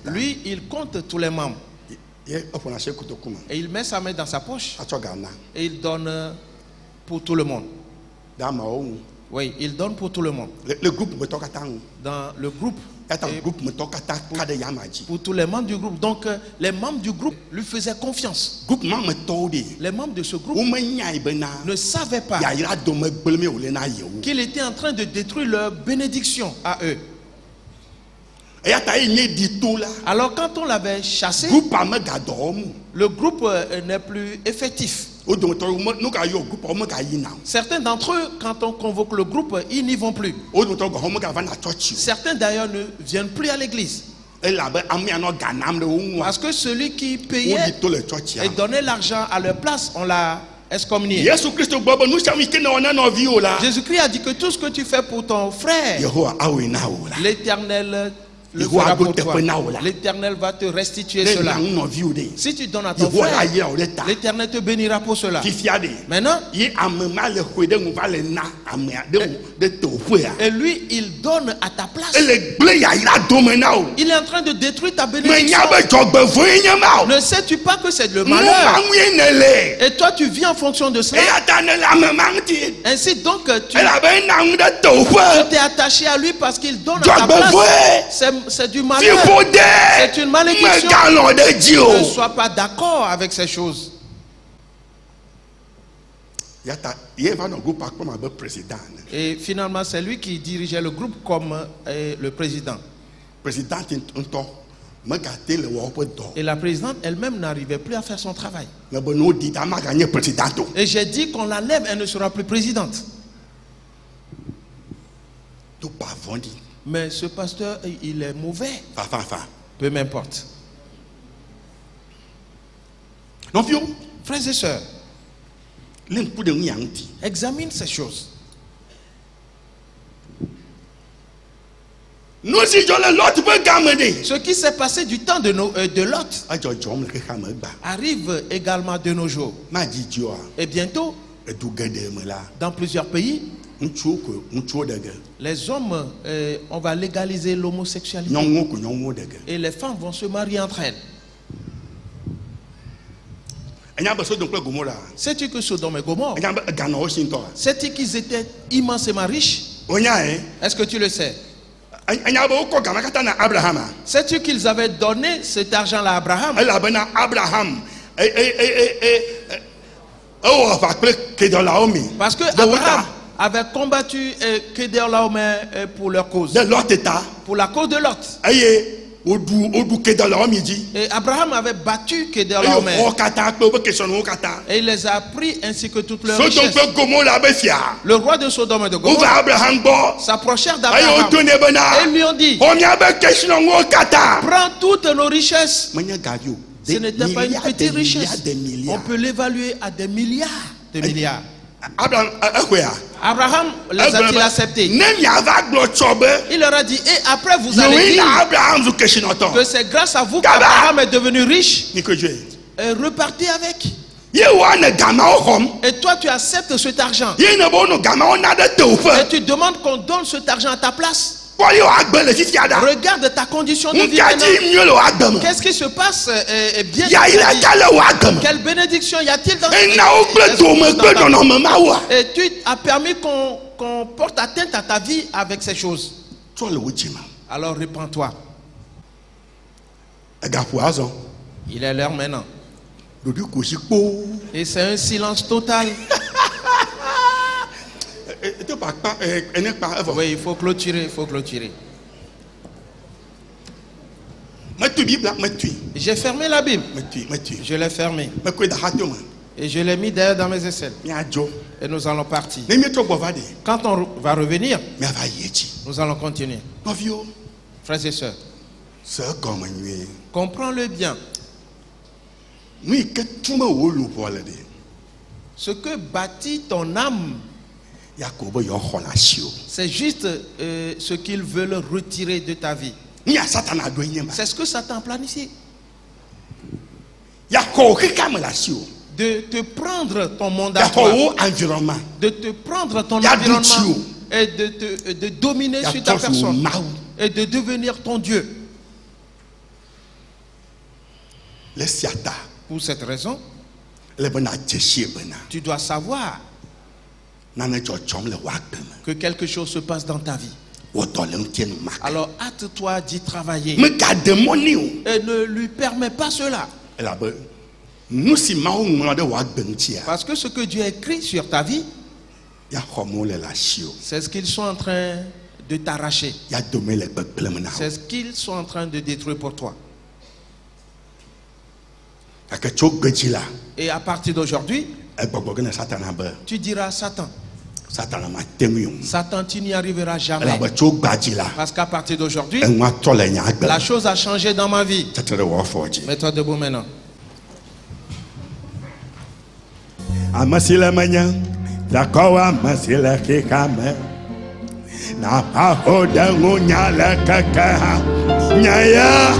C: Lui, il compte tous les membres. Et il met sa main dans sa poche. Et il donne pour tout le monde. Oui, il donne pour tout le monde. Dans le groupe. Pour tous les membres du groupe. Donc les membres du groupe lui faisaient confiance. Les membres de ce groupe ne savaient pas qu'il était en train de détruire leur bénédiction à eux. Alors quand on l'avait chassé, le groupe n'est plus effectif. Certains d'entre eux, quand on convoque le groupe, ils n'y vont plus. Certains d'ailleurs ne viennent plus à l'église. Parce que celui qui payait et donnait l'argent à leur place, on l'a excommunié. Jésus-Christ a dit que tout ce que tu fais pour ton frère, l'Éternel le fera pour toi. L'Éternel va te restituer cela. Si tu donnes à ton frère, l'Éternel te bénira pour cela. Maintenant, et lui, il donne à ta place. Il est en train de détruire ta bénédiction. Ne sais-tu pas que c'est le malheur? Et toi, tu vis en fonction de cela. Ainsi donc, tu t'es attaché à lui parce qu'il donne à ta place. C'est du malheur. C'est une malédiction. Ne sois pas d'accord avec ces choses. Et finalement, c'est lui qui dirigeait le groupe comme le président. Et la présidente elle-même n'arrivait plus à faire son travail. Et j'ai dit qu'on l'enlève, elle ne sera plus présidente. Mais ce pasteur, il est mauvais. Peu m'importe. Frères et sœurs, examine ces choses. Ce qui s'est passé du temps de Lot arrive également de nos jours. Et bientôt, dans plusieurs pays, les hommes, on va légaliser l'homosexualité. Et les femmes vont se marier entre elles. Sais-tu que Sodome et Gomorrhe, sais-tu qu'ils étaient immensément riches? Est-ce que tu le sais? Sais-tu qu'ils avaient donné cet argent-là à Abraham? Parce que Abraham avait combattu Kedorlaomer pour leur cause. Pour la cause de Lot. Et Abraham avait battu Kedorlaomer. Et il les a pris ainsi que toutes leurs richesses. Le roi de Sodome et de Gomorrhe s'approchèrent d'Abraham et lui ont dit: prends toutes nos richesses. Ce n'était pas une petite richesse. On peut l'évaluer à des milliards de milliards. Abraham les a-t-il acceptés? Il leur a dit: et après vous allez dire que c'est grâce à vous qu'Abraham est devenu riche. Et repartez avec. Et toi tu acceptes cet argent. Et tu demandes qu'on donne cet argent à ta place. Regarde ta condition de vie maintenant. Qu'est-ce qui se passe bien? Quelle bénédiction y a-t-il dans et tu as permis qu'on porte atteinte à ta vie avec ces choses. Alors répands-toi. Il est l'heure maintenant. Et c'est un silence total. Oui, il faut clôturer, J'ai fermé la Bible. Je l'ai fermée. Et je l'ai mis derrière dans mes aisselles. Et nous allons partir. Quand on va revenir, nous allons continuer. Frères et sœurs, comprends-le bien. Ce que bâtit ton âme, c'est juste ce qu'ils veulent retirer de ta vie. C'est ce que Satan a planifié. De te prendre ton monde à toi, de te prendre ton environnement et de dominer sur ta personne et de devenir ton Dieu. Pour cette raison, tu dois savoir que quelque chose se passe dans ta vie. Alors hâte-toi d'y travailler et ne lui permets pas cela. Parce que ce que Dieu a écrit sur ta vie, c'est ce qu'ils sont en train de t'arracher. C'est ce qu'ils sont en train de détruire pour toi. Et à partir d'aujourd'hui, tu diras à Satan, Satan, tu n'y arriveras jamais. Parce qu'à partir d'aujourd'hui, la chose a changé dans ma vie. Mets-toi debout maintenant.
B: Amasila manya, dakawa masila kikame. Na pahoda ngunya la kaka, nyaya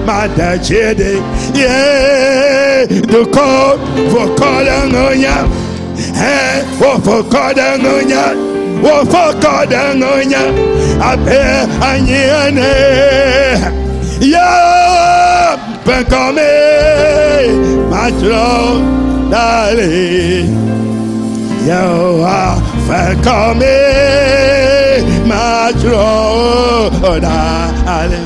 B: madachede ye duko vokoda ngunya, vokoda ngunya, vokoda ngunya, ape anyane ya penkome matro. Dale, Yawa, Fakame, Matro, Dale.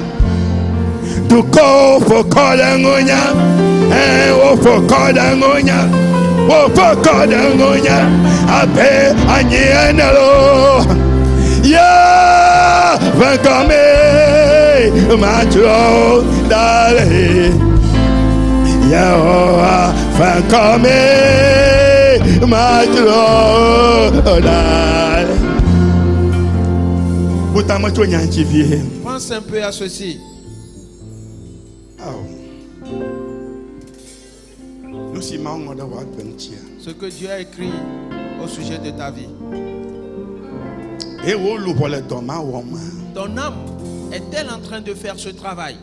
B: To go for Kodangonia, and for Kodangonia, for Kodangonia, Ape, Anianalo, Ya, Fakame, Matro, Dale, Yawa.
C: Pense un peu à ceci. Ce que Dieu a écrit au sujet de ta vie. Ton âme est-elle en train de faire ce travail?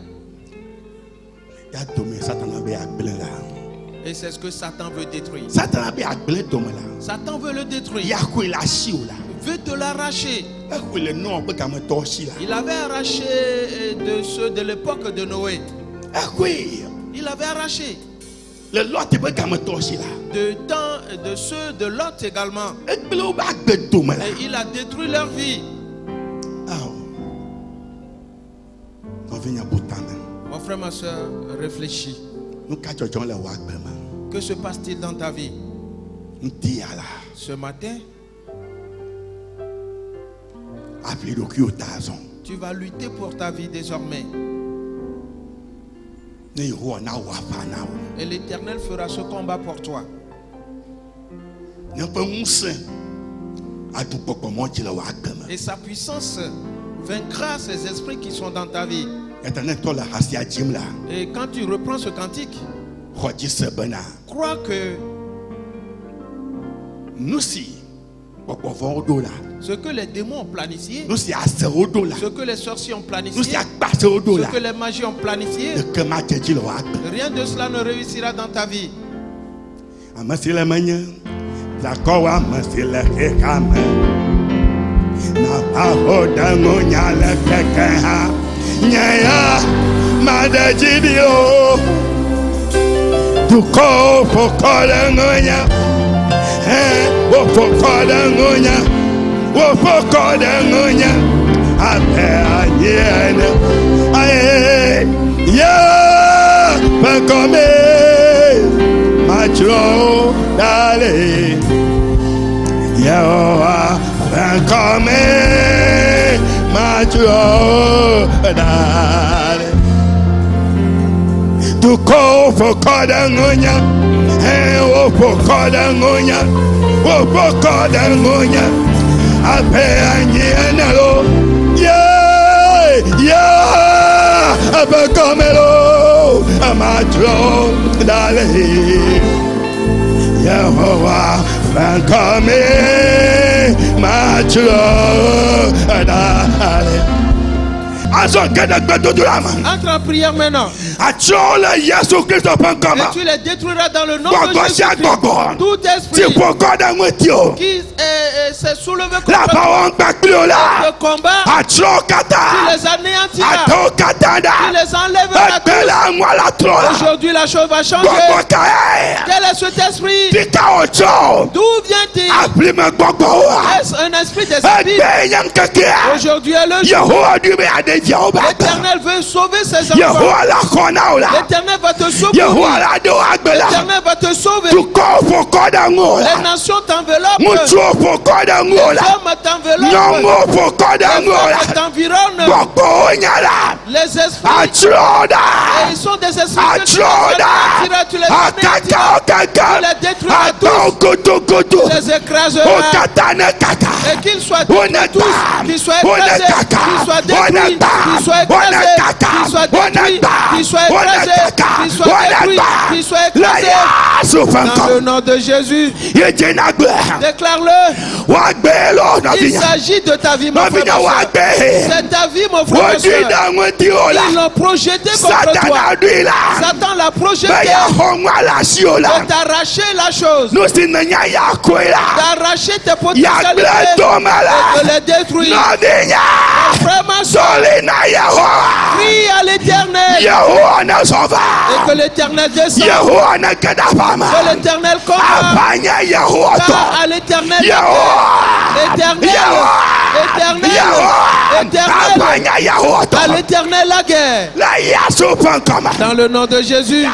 C: Et c'est ce que Satan veut détruire. Satan veut le détruire. Veut te l'arracher. Il avait arraché de ceux de l'époque de Noé. Il avait arraché. De ceux de Lot également. Et il a détruit leur vie. Mon frère, ma soeur, réfléchis. Que se passe-t-il dans ta vie? Ce matin, tu vas lutter pour ta vie désormais. Et l'Éternel fera ce combat pour toi. Et sa puissance vaincra ces esprits qui sont dans ta vie. Et quand tu reprends ce cantique, crois que ce que les démons ont planifié, ce que les sorciers ont planifié, ce que les magies ont planifié, rien de cela ne réussira dans ta vie.
B: To call for Kodangonia, for Kodangonia, for Kodangonia, yeah, Pacome, Matro, Dale, Yawa, Pacome, Matro, Dale. To call for Kodangonia, and for Kodangonia, for Kodangonia, I pay yeah, yeah, I become hello, matro dale Yehovah Bankame matro dale.
C: Entre en prière maintenant. Et tu les détruiras dans le nom de Jésus-Christ. Tout esprit qui s'est soulevé contre le combat, tu les anéantiras, tu les enlèveras tous. Aujourd'hui la chose va changer. Quel est cet esprit? D'où vient-il? Est-ce un esprit d'esprit? Aujourd'hui est le jour. L'Éternel veut sauver ses enfants. L'Éternel va te sauver. L'Éternel va te sauver. Les nations t'enveloppent. Les hommes t'enveloppent. Les femmes t'environnent. Les esprits. Et ils sont des esprits que tu les anéantiras. Tu les détruiras tous. Tu les écraseras. Et qu'ils soient détruits tous. Qu'ils soient écrasés. Qu'ils soient détruits. Qu'ils soient écrasés, qu'ils soient détruits, qu'ils soient écrasés, qu'ils soient détruits, qu'ils soient écrasés. Dans le nom de Jésus, déclare-le. Il s'agit de ta vie, mon frère. C'est ta vie, mon frère. Ils l'ont projeté contre toi. Satan l'a projeté de t'arracher la chose, d'arracher tes potentialités et de les détruire. Prie à l'Éternel et que l'Éternel descende, que l'Éternel combat, car à l'Éternel à l'Éternel la guerre. Dans le nom de Jésus.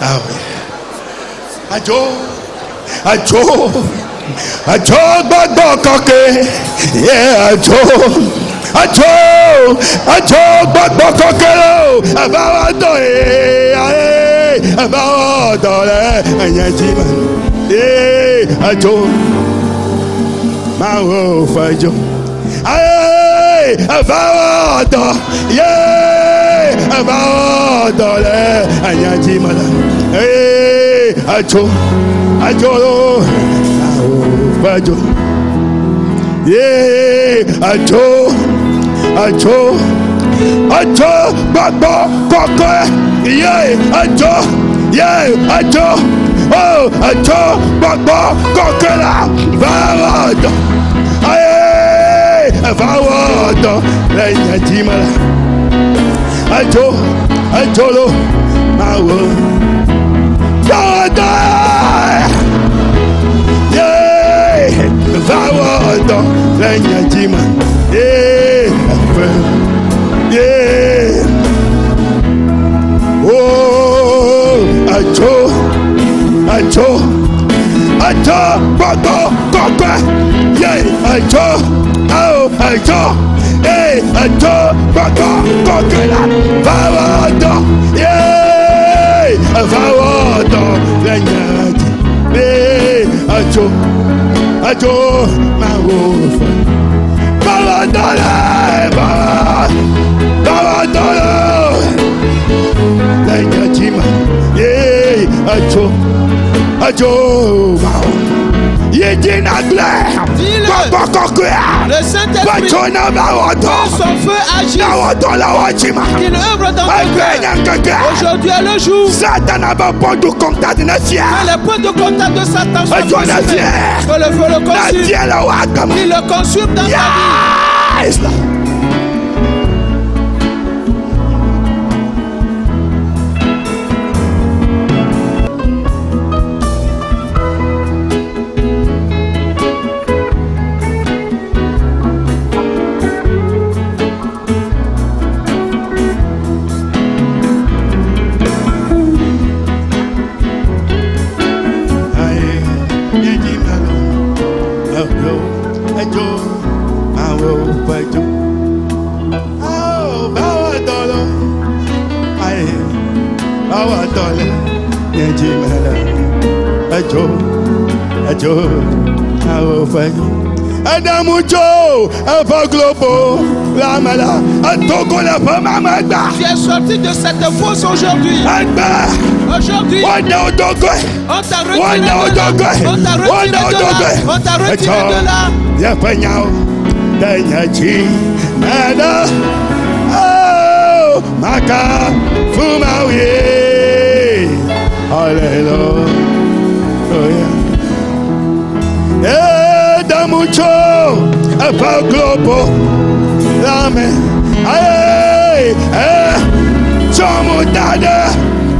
B: Ah oui. Ajo gbogbo koke. Yeah, ajo gbogbo koke lo. Abawa do abawa do le enyanji ma. Ajo ma wo fajo. Abawa do abawa do le enyanji ma. Ajo gbogbo kọkọ ajo gbogbo kọkọ la fawọdọ lẹ́yìn ẹjìmọlá ajo lo máa wọ. Vawọdọ lẹ́yìn ẹjìmọ. Ajo gbogbo kọkọ. Ajo gbogbo kọkọ la vawọdọ. Vawọdọ lẹ́yìn ẹjìmọ. Ajo ma wo fa bawadala lẹ́yìn ẹjìmọ. Ajo ma wo yéjìnà glẹ gbogbo kọkọ ya bàtò náà ma wọ tọ náà wọ tọ lọ́wọ́ jìmọ. Ẹgbẹ́ yẹn kẹkẹ Satan bá pọ́ńdù contact ne fiẹ.
C: Les points de contact de Satan sont consumés. Que le feu le consume. Il le consume dans ta vie.
B: Mawatole, Nejimela, Ajo, Aofayo. Adamucho, Avaglobo, Lamala, Atoko la femme Amada.
C: Tu es sorti de cette fosse aujourd'hui. Aujourd'hui, on t'a retiré de là. On t'a retiré de là.
B: Yapanyao, Danyachi, Mada, Oh, Maka, Fumawi, Hallelujah. Damucho, Apaglobo, Lame, Chomudada,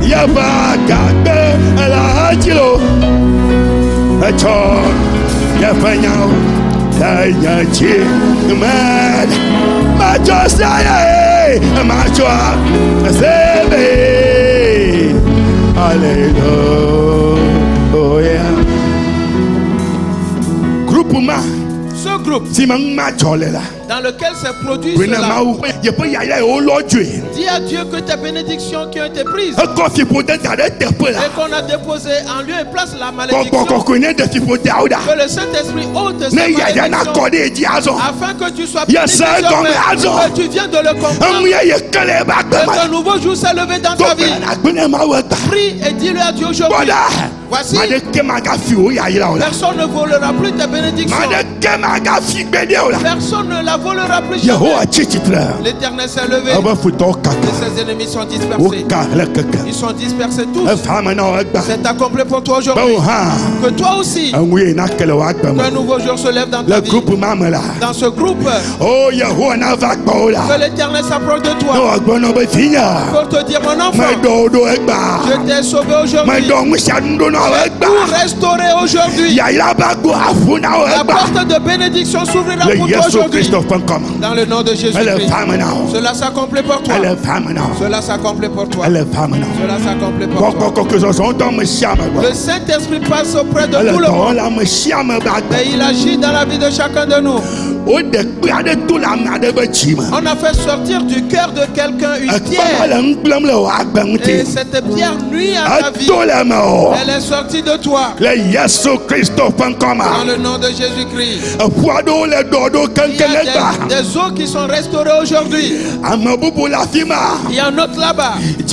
B: Yabagabe, Elahachilo, Achon, Yapanyao, Dayachi, Mad, Majosaya, Machoa, Sebe, Hallelujah.
C: Ce groupe dans lequel se produit cela. Dis à Dieu que tes bénédictions qui ont été prises et qu'on a déposé en lieu et place la malédiction, que le Saint-Esprit ôte ces malédictions afin que tu sois béni désormais, que tu viens de le comprendre et qu'un nouveau jour s'est levé dans ta vie. Prie et dis-le à Dieu aujourd'hui. Voici, personne ne volera plus tes bénédictions. Personne ne la volera plus jamais. L'Éternel s'est levé et ses ennemis sont dispersés. Ils sont dispersés tous. C'est accompli pour toi aujourd'hui. Que toi aussi, qu'un nouveau jour se lève dans ta vie. Dans ce groupe, que l'Éternel s'approche de toi pour te dire, mon enfant, je t'ai sauvé aujourd'hui. Tout restauré aujourd'hui. La porte de bénédiction s'ouvrira pour toi aujourd'hui. Dans le nom de Jésus-Christ. Cela s'accomplit pour toi. Cela s'accomplit pour toi. Cela s'accomplit pour toi. Le Saint-Esprit passe auprès de tout le monde. Et il agit dans la vie de chacun de nous. On a fait sortir du cœur de quelqu'un une pierre. Et cette pierre nuit à ta vie. Elle est sortie de toi. Dans le nom de Jésus-Christ. Il y a des eaux qui sont restaurées aujourd'hui. Il y a un autre là-bas. Et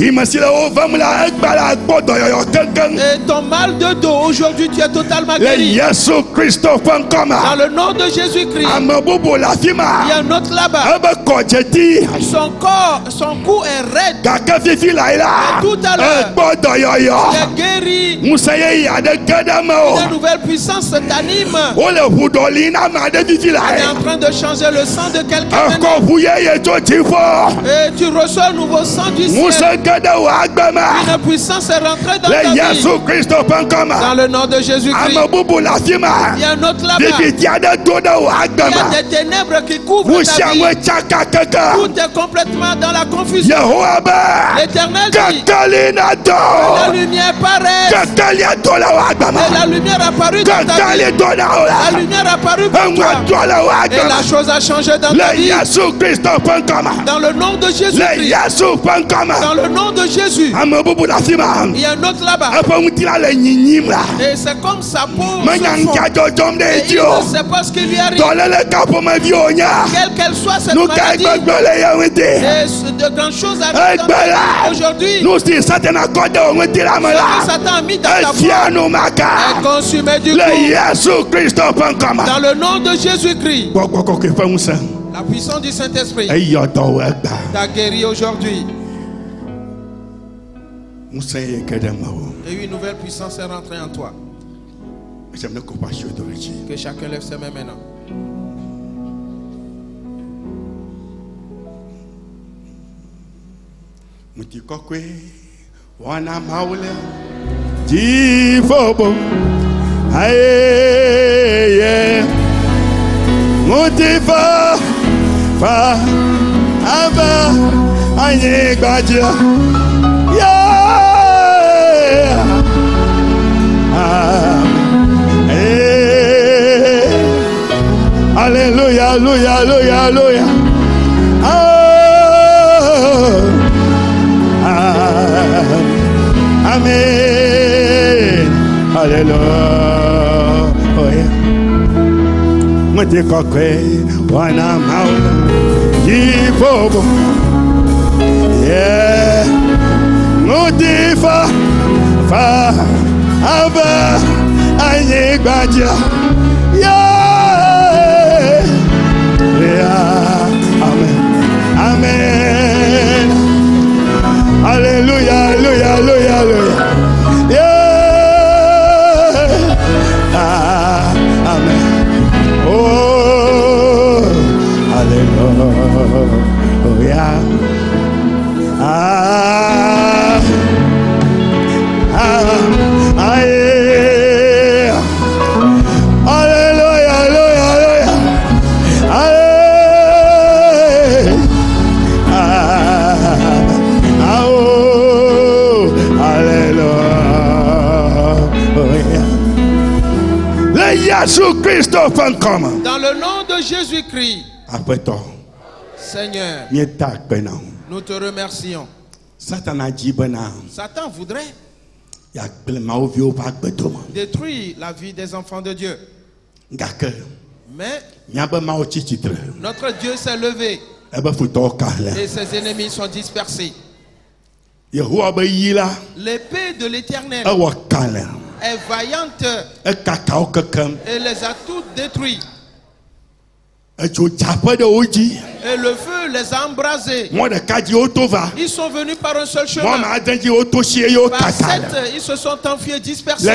C: ton mal de dos aujourd'hui, tu es totalement guéri. Dans le nom de Jésus-Christ. Il y a un autre là-bas. Son corps, son cou est raide. Et tout à l'heure, il est guéri. Une nouvelle puissance t'anime. Elle est en train de changer le sang de quelqu'un. Et tu reçois un nouveau sang du ciel. Une puissance est rentrée dans ta vie. Dans le nom de Jésus-Christ. Il y a un autre là-bas. Il y a des ténèbres qui couvrent ta vie. Tout est complètement dans la confusion. L'Éternel dit que la lumière paraît. Et la lumière apparut dans ta vie. La lumière apparut pour toi. Et la chose a changé dans ta vie. Dans le nom de Jésus-Christ. Dans le nom de Jésus. Il y a un autre là-bas. Et c'est comme sa peau se fond. Et il ne sait pas ce qui lui arrive. Quelle qu'elle soit cette maladie. Et de grandes choses arrivent dans ta vie aujourd'hui. Ce que Satan a mis dans ta voie est consumé du coup. Dans le nom de Jésus-Christ. La puissance du Saint-Esprit t'a guéri aujourd'hui. Et une nouvelle puissance est rentrée en toi. Que chacun lève ses mains maintenant.
B: Jifobo, aye, Mutifa, fa, aba, anye gbaja, yeah, hallelujah, hallelujah, hallelujah, hallelujah. Amen. Alléluia. Mati kokwe wana maula jibobo. Yeah. Mutifa fa aba anye gbaja. Yeah. Yeah. Amen. Amen. Alléluia, alléluia, alléluia, alléluia. Yeah. Ah, amen. Oh, alléluia. Ah, ah, aïe. Alléluia, alléluia, alléluia. Aïe. Ah, oh, alléluia. Le Jésus-Christ.com.
C: Dans le nom de Jésus-Christ.
B: Après toi.
C: Seigneur, nous te remercions. Satan voudrait détruire la vie des enfants de Dieu. Mais notre Dieu s'est levé et ses ennemis sont dispersés. L'épée de l'Éternel est vaillante et les a toutes détruits. Et le feu les a embrasés. Ils sont venus par un seul chemin. Par 7, ils se sont enfuis, dispersés. Dans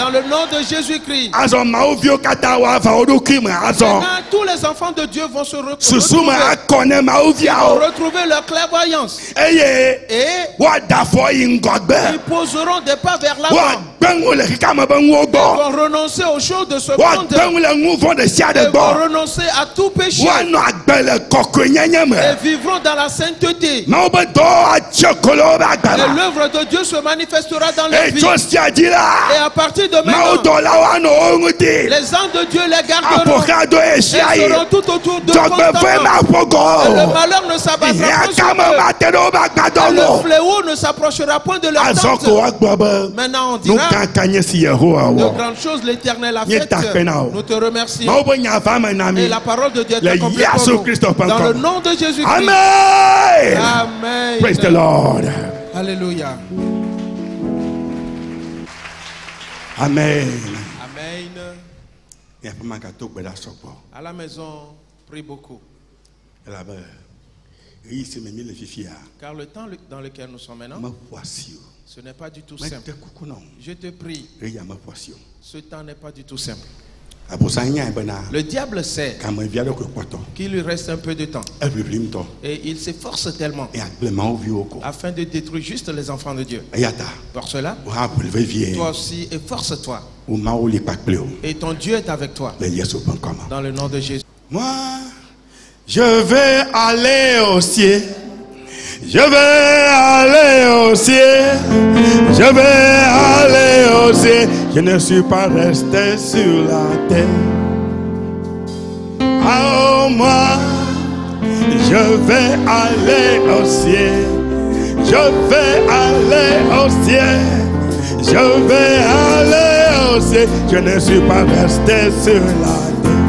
C: le nom de Jésus-Christ. Maintenant, tous les enfants de Dieu vont se retrouver. Ils vont retrouver leur clairvoyance. Et ils poseront des pas vers l'avant. Ils vont renoncer aux choses de ce monde. Ils vont renoncer à tout péché. Et vivront dans la sainteté. Et l'œuvre de Dieu se manifestera dans leur vie. Et à partir de maintenant, les anges de Dieu les garderont. Ils seront tout autour de constamment. Et le malheur ne s'abattra pas sur eux. Et le fléau ne s'approchera point de leur tente. Maintenant on dira, de grandes choses l'Éternel a faites. Nous te remercions. Et la parole de Dieu est accomplie pour nous. Dans le nom de Jésus-Christ.
B: Amen.
C: Amen.
B: Praise the Lord.
C: Alléluia.
B: Amen.
C: Amen. À la maison, prie beaucoup. Car le temps dans lequel nous sommes maintenant, ce n'est pas du tout simple. Je te prie, ce temps n'est pas du tout simple. Le diable sait qu'il lui reste un peu de temps. Et il s'efforce tellement afin de détruire juste les enfants de Dieu. Pour cela, toi aussi, efforce-toi. Et ton Dieu est avec toi. Dans le nom de Jésus.
B: Moi, je vais aller au ciel. Je vais aller au ciel. Je vais aller au ciel. Je ne suis pas resté sur la terre. Oh moi, je vais aller au ciel. Je vais aller au ciel. Je vais aller au ciel. Je ne suis pas resté sur la terre.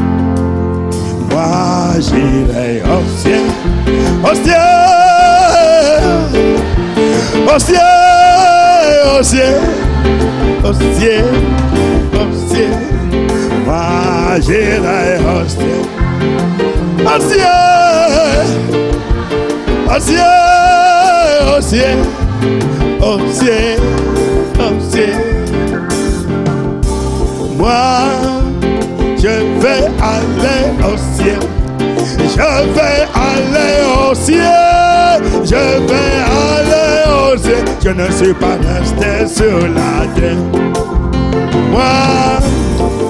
B: Moi j'irai au ciel. Au ciel. Au ciel. Au ciel. Au ciel, au ciel, moi j'irai au ciel, au ciel, au ciel, au ciel, au ciel, au ciel. Moi, je vais aller au ciel, je vais aller au ciel, je vais aller au ciel. Je ne suis pas resté sur la terre. Moi,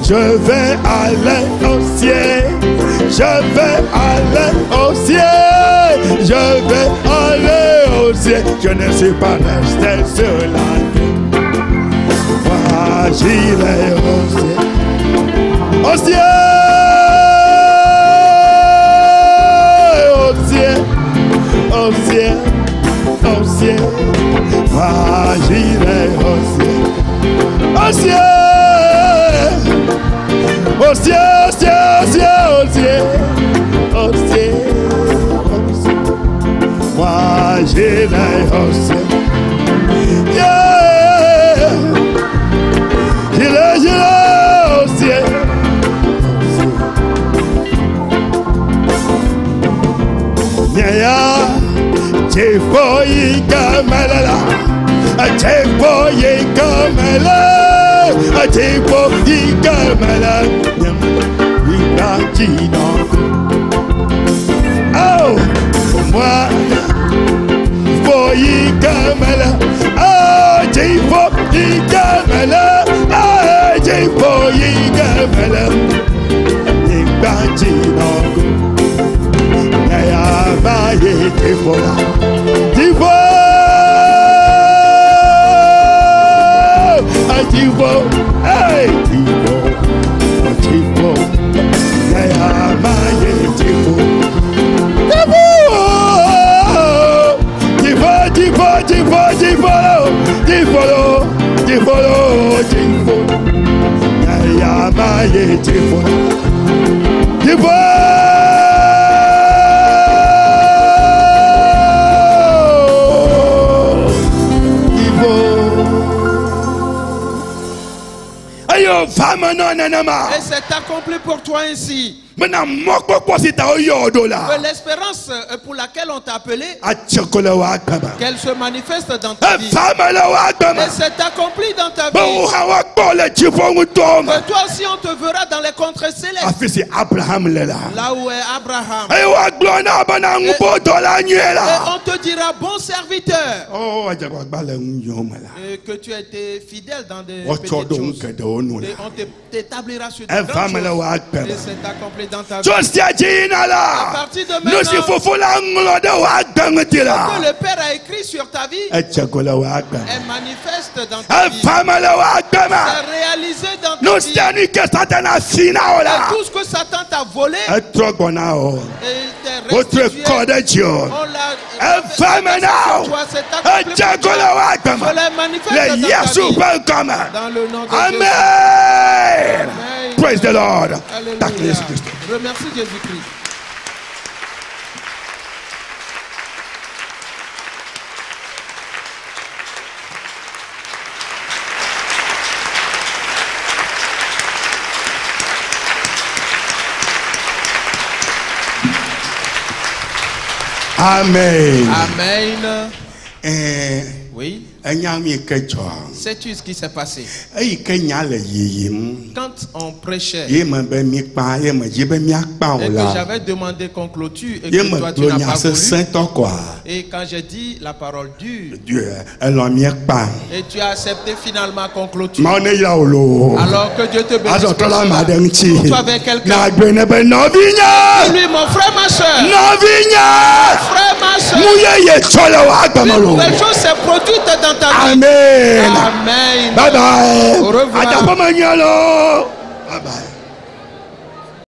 B: je vais aller au ciel. Je vais aller au ciel. Je vais aller au ciel. Je ne suis pas resté sur la terre. Moi, j'irai au ciel. Au ciel. Au ciel. Au ciel. Au ciel. Moi j'irai au ciel. Au ciel. Au ciel, au ciel, au ciel, au ciel, au ciel. Moi j'irai au ciel. Yeah. J'irai au ciel. Yeah. Tifoyi kamelala, tifoyi kamela, tifoyi kamela, oh, moi, tifoyi kamela, oh, tifoyi kamela, oh, tifoyi kamela, nibatinoko. Baye tifola, tifo, tifo, hey, tifo, tifo, yaya baye tifo, tifo, tifo, tifo, tifo, tifo, tifo, tifo, yaya baye tifo, tifo.
C: Et c'est accompli pour toi ainsi. Que l'espérance pour laquelle on t'a appelé, qu'elle se manifeste dans ta vie. Et c'est accompli dans ta vie. Que toi aussi on te verra dans les contrées célestes. Là où est Abraham. Et on te dira bon serviteur. Et que tu as été fidèle dans des petites choses. Et on t'établira sur des grandes choses. Et c'est accompli dans ta vie. À partir de maintenant, ce que le Père a écrit sur ta vie est manifeste dans ta vie. C'est réalisé dans ta vie. Et tout ce que Satan t'a volé est restitué. On l'a fait sur toi. C'est accompli pour toi. Cela est manifeste dans ta vie. Dans le nom de Jésus.
B: Amen. Praise the Lord.
C: Remercie Jésus-Christ.
B: Amen.
C: Amen. Oui. Sais-tu ce qui s'est passé? Quand on prêchait et que j'avais demandé qu'on clôture et que toi tu n'as pas voulu, et quand j'ai dit la parole dure et tu as accepté finalement qu'on clôture, alors que Dieu te bénisse pour cela. Toi avec quelqu'un, lui mon frère, ma soeur, frère, ma soeur, une nouvelle chose s'est produite dans ta vie.
B: Amen.
C: Amen.
B: Bye bye.
C: Au revoir.